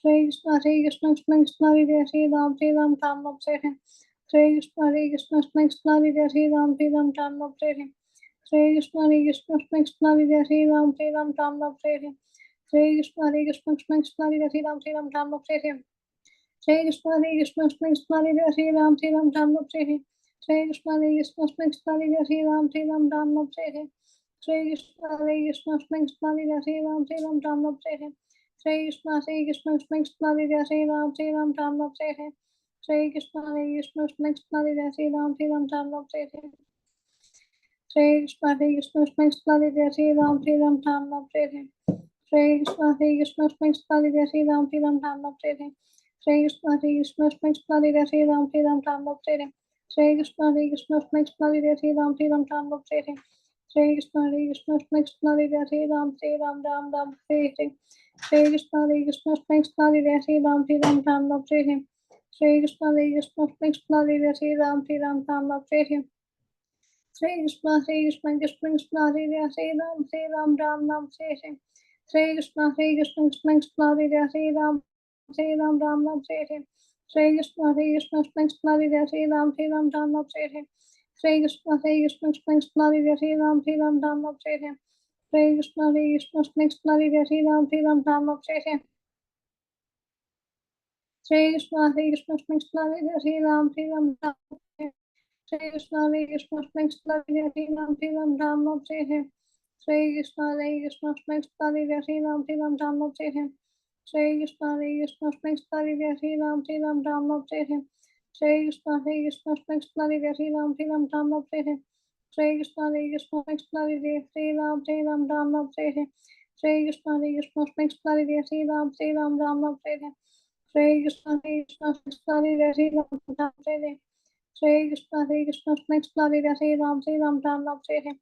हरे कृष्ण कृष्ण कृष्ण हरे हरे, हरे राम हरे हरे, हरे कृष्ण कृष्ण कृष्ण हरे हरे, हरे राम हरे हरे, हरे कृष्ण कृष्ण कृष्ण हरे हरे, हरे Ram Hare Hare, Hare Krishna Hare Krishna Krishna Krishna Hare Hare Ram Ram Ram Hare Hare Hare Krishna Hare Krishna Krishna Krishna Hare Hare Ram Ram Ram Hare Hare Hare Krishna Hare Krishna Krishna Krishna Hare Hare Ram Ram Ram Hare Hare Hare Krishna Hare Krishna Krishna Krishna Hare Hare Ram Ram Ram Hare Hare Hare Krishna Hare Krishna Krishna Krishna Hare Hare Ram Ram Ram Hare Hare Hare Krishna Hare Krishna Krishna Krishna Hare Hare Ram Ram Ram Hare Hare Hare Krishna Hare Krishna Krishna Krishna Hare Hare Ram Ram Ram Hare Hare Hare Krishna Hare Krishna Krishna Krishna Hare Hare Ram Ram Ram Hare Hare Hare Krishna Hare Krishna Krishna Krishna Hare Hare Ram Ram Ram Hare Hare Hare Krishna Hare Krishna Krishna Krishna Hare Hare Ram Ram Ram Hare Hare Hare Krishna Hare Krishna Krishna Krishna Hare Hare Ram Ram Ram Hare Hare Hare Krishna Hare Krishna Krishna Krishna Hare Hare Ram Ram Ram Hare Hare Hare Krishna Hare Krishna Krishna Krishna Hare Hare Ram Ram Ram Hare Hare Hare Krishna Hare Krishna Krishna Krishna Hare Hare Ram Ram Hare Hare Hare Krishna Hare Krishna Krishna Krishna Hare Hare Ram Ram Hare Hare Hare Krishna Hare Krishna Krishna Krishna Hare Hare Ram Ram Hare Hare Hare Krishna Hare Krishna Krishna Krishna Hare Hare Ram Ram Hare Hare Hare Krishna Hare Krishna Krishna Krishna Hare Hare Ram Ram Hare Hare Hare Krishna Hare Krishna Krishna Krishna Hare Hare Ram Ram Hare Hare Hare Krishna Hare Krishna Krishna Krishna Hare Hare Ram Ram Hare Hare Hare Krishna Hare Krishna Krishna Krishna Hare Hare Ram Ram Hare Hare Hare Krishna Hare Krishna Krishna Krishna Hare Hare Ram Ram Hare Hare Hare Krishna Hare Krishna Krishna Krishna Hare Hare Ram Ram Hare Hare Hare Krishna Hare Krishna Krishna Hare Hare Ram Ram Hare Hare Hare Krishna Hare Krishna Krishna Krishna Hare Hare Ram Ram Hare Hare Hare Krishna Hare Krishna Krishna Hare Hare Ram Ram Hare Hare Hare Krishna Hare Krishna Krishna Krishna Hare Hare Ram Ram Hare Hare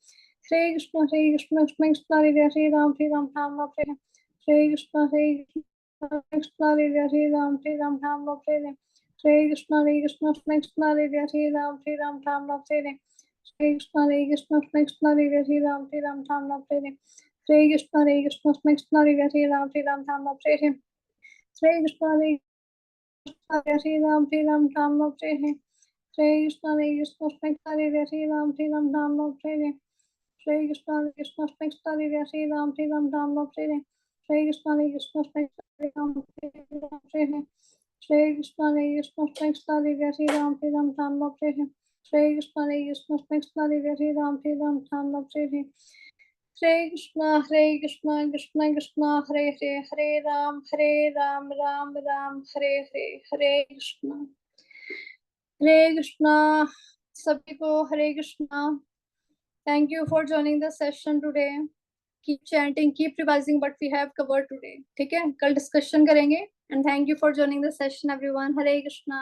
Hare Krishna Hare Krishna Krishna Krishna Hare Hare Ram Ram Hare Hare Hare Krishna Hare Krishna Krishna Hare Hare Ram Ram Hare Hare Hare Krishna Hare Krishna Krishna Krishna Hare Hare Ram Ram Hare Hare Hare Krishna Hare Krishna Krishna Krishna Hare Hare Ram Ram Hare Hare Hare Krishna Hare Krishna Krishna Krishna Hare Hare Ram Ram Hare Hare Hare Krishna Hare Hare Ram Ram Hare Hare Hare Krishna Hare Krishna Krishna Krishna Hare Hare Ram Ram Hare Hare Hare Krishna Hare Krishna Krishna Krishna Hare Hare Ram Ram Hare Hare Hare Krishna Hare Krishna Krishna Krishna Hare Ram Hare Hare Hare Krishna Hare Krishna Krishna Krishna Hare Hare Ram Hare Hare Hare Krishna Hare Krishna Krishna Krishna Hare Hare Ram Hare Hare Hare Krishna Hare Krishna Krishna Krishna Hare Hare Hare Ram Ram Ram Hare Hare Hare Krishna सभी को हरे Krishna Thank you for joining the session today. Keep chanting, keep revising what we have covered today. ठीक है, कल discussion करेंगे. And thank you for joining the session, everyone. Hare Krishna.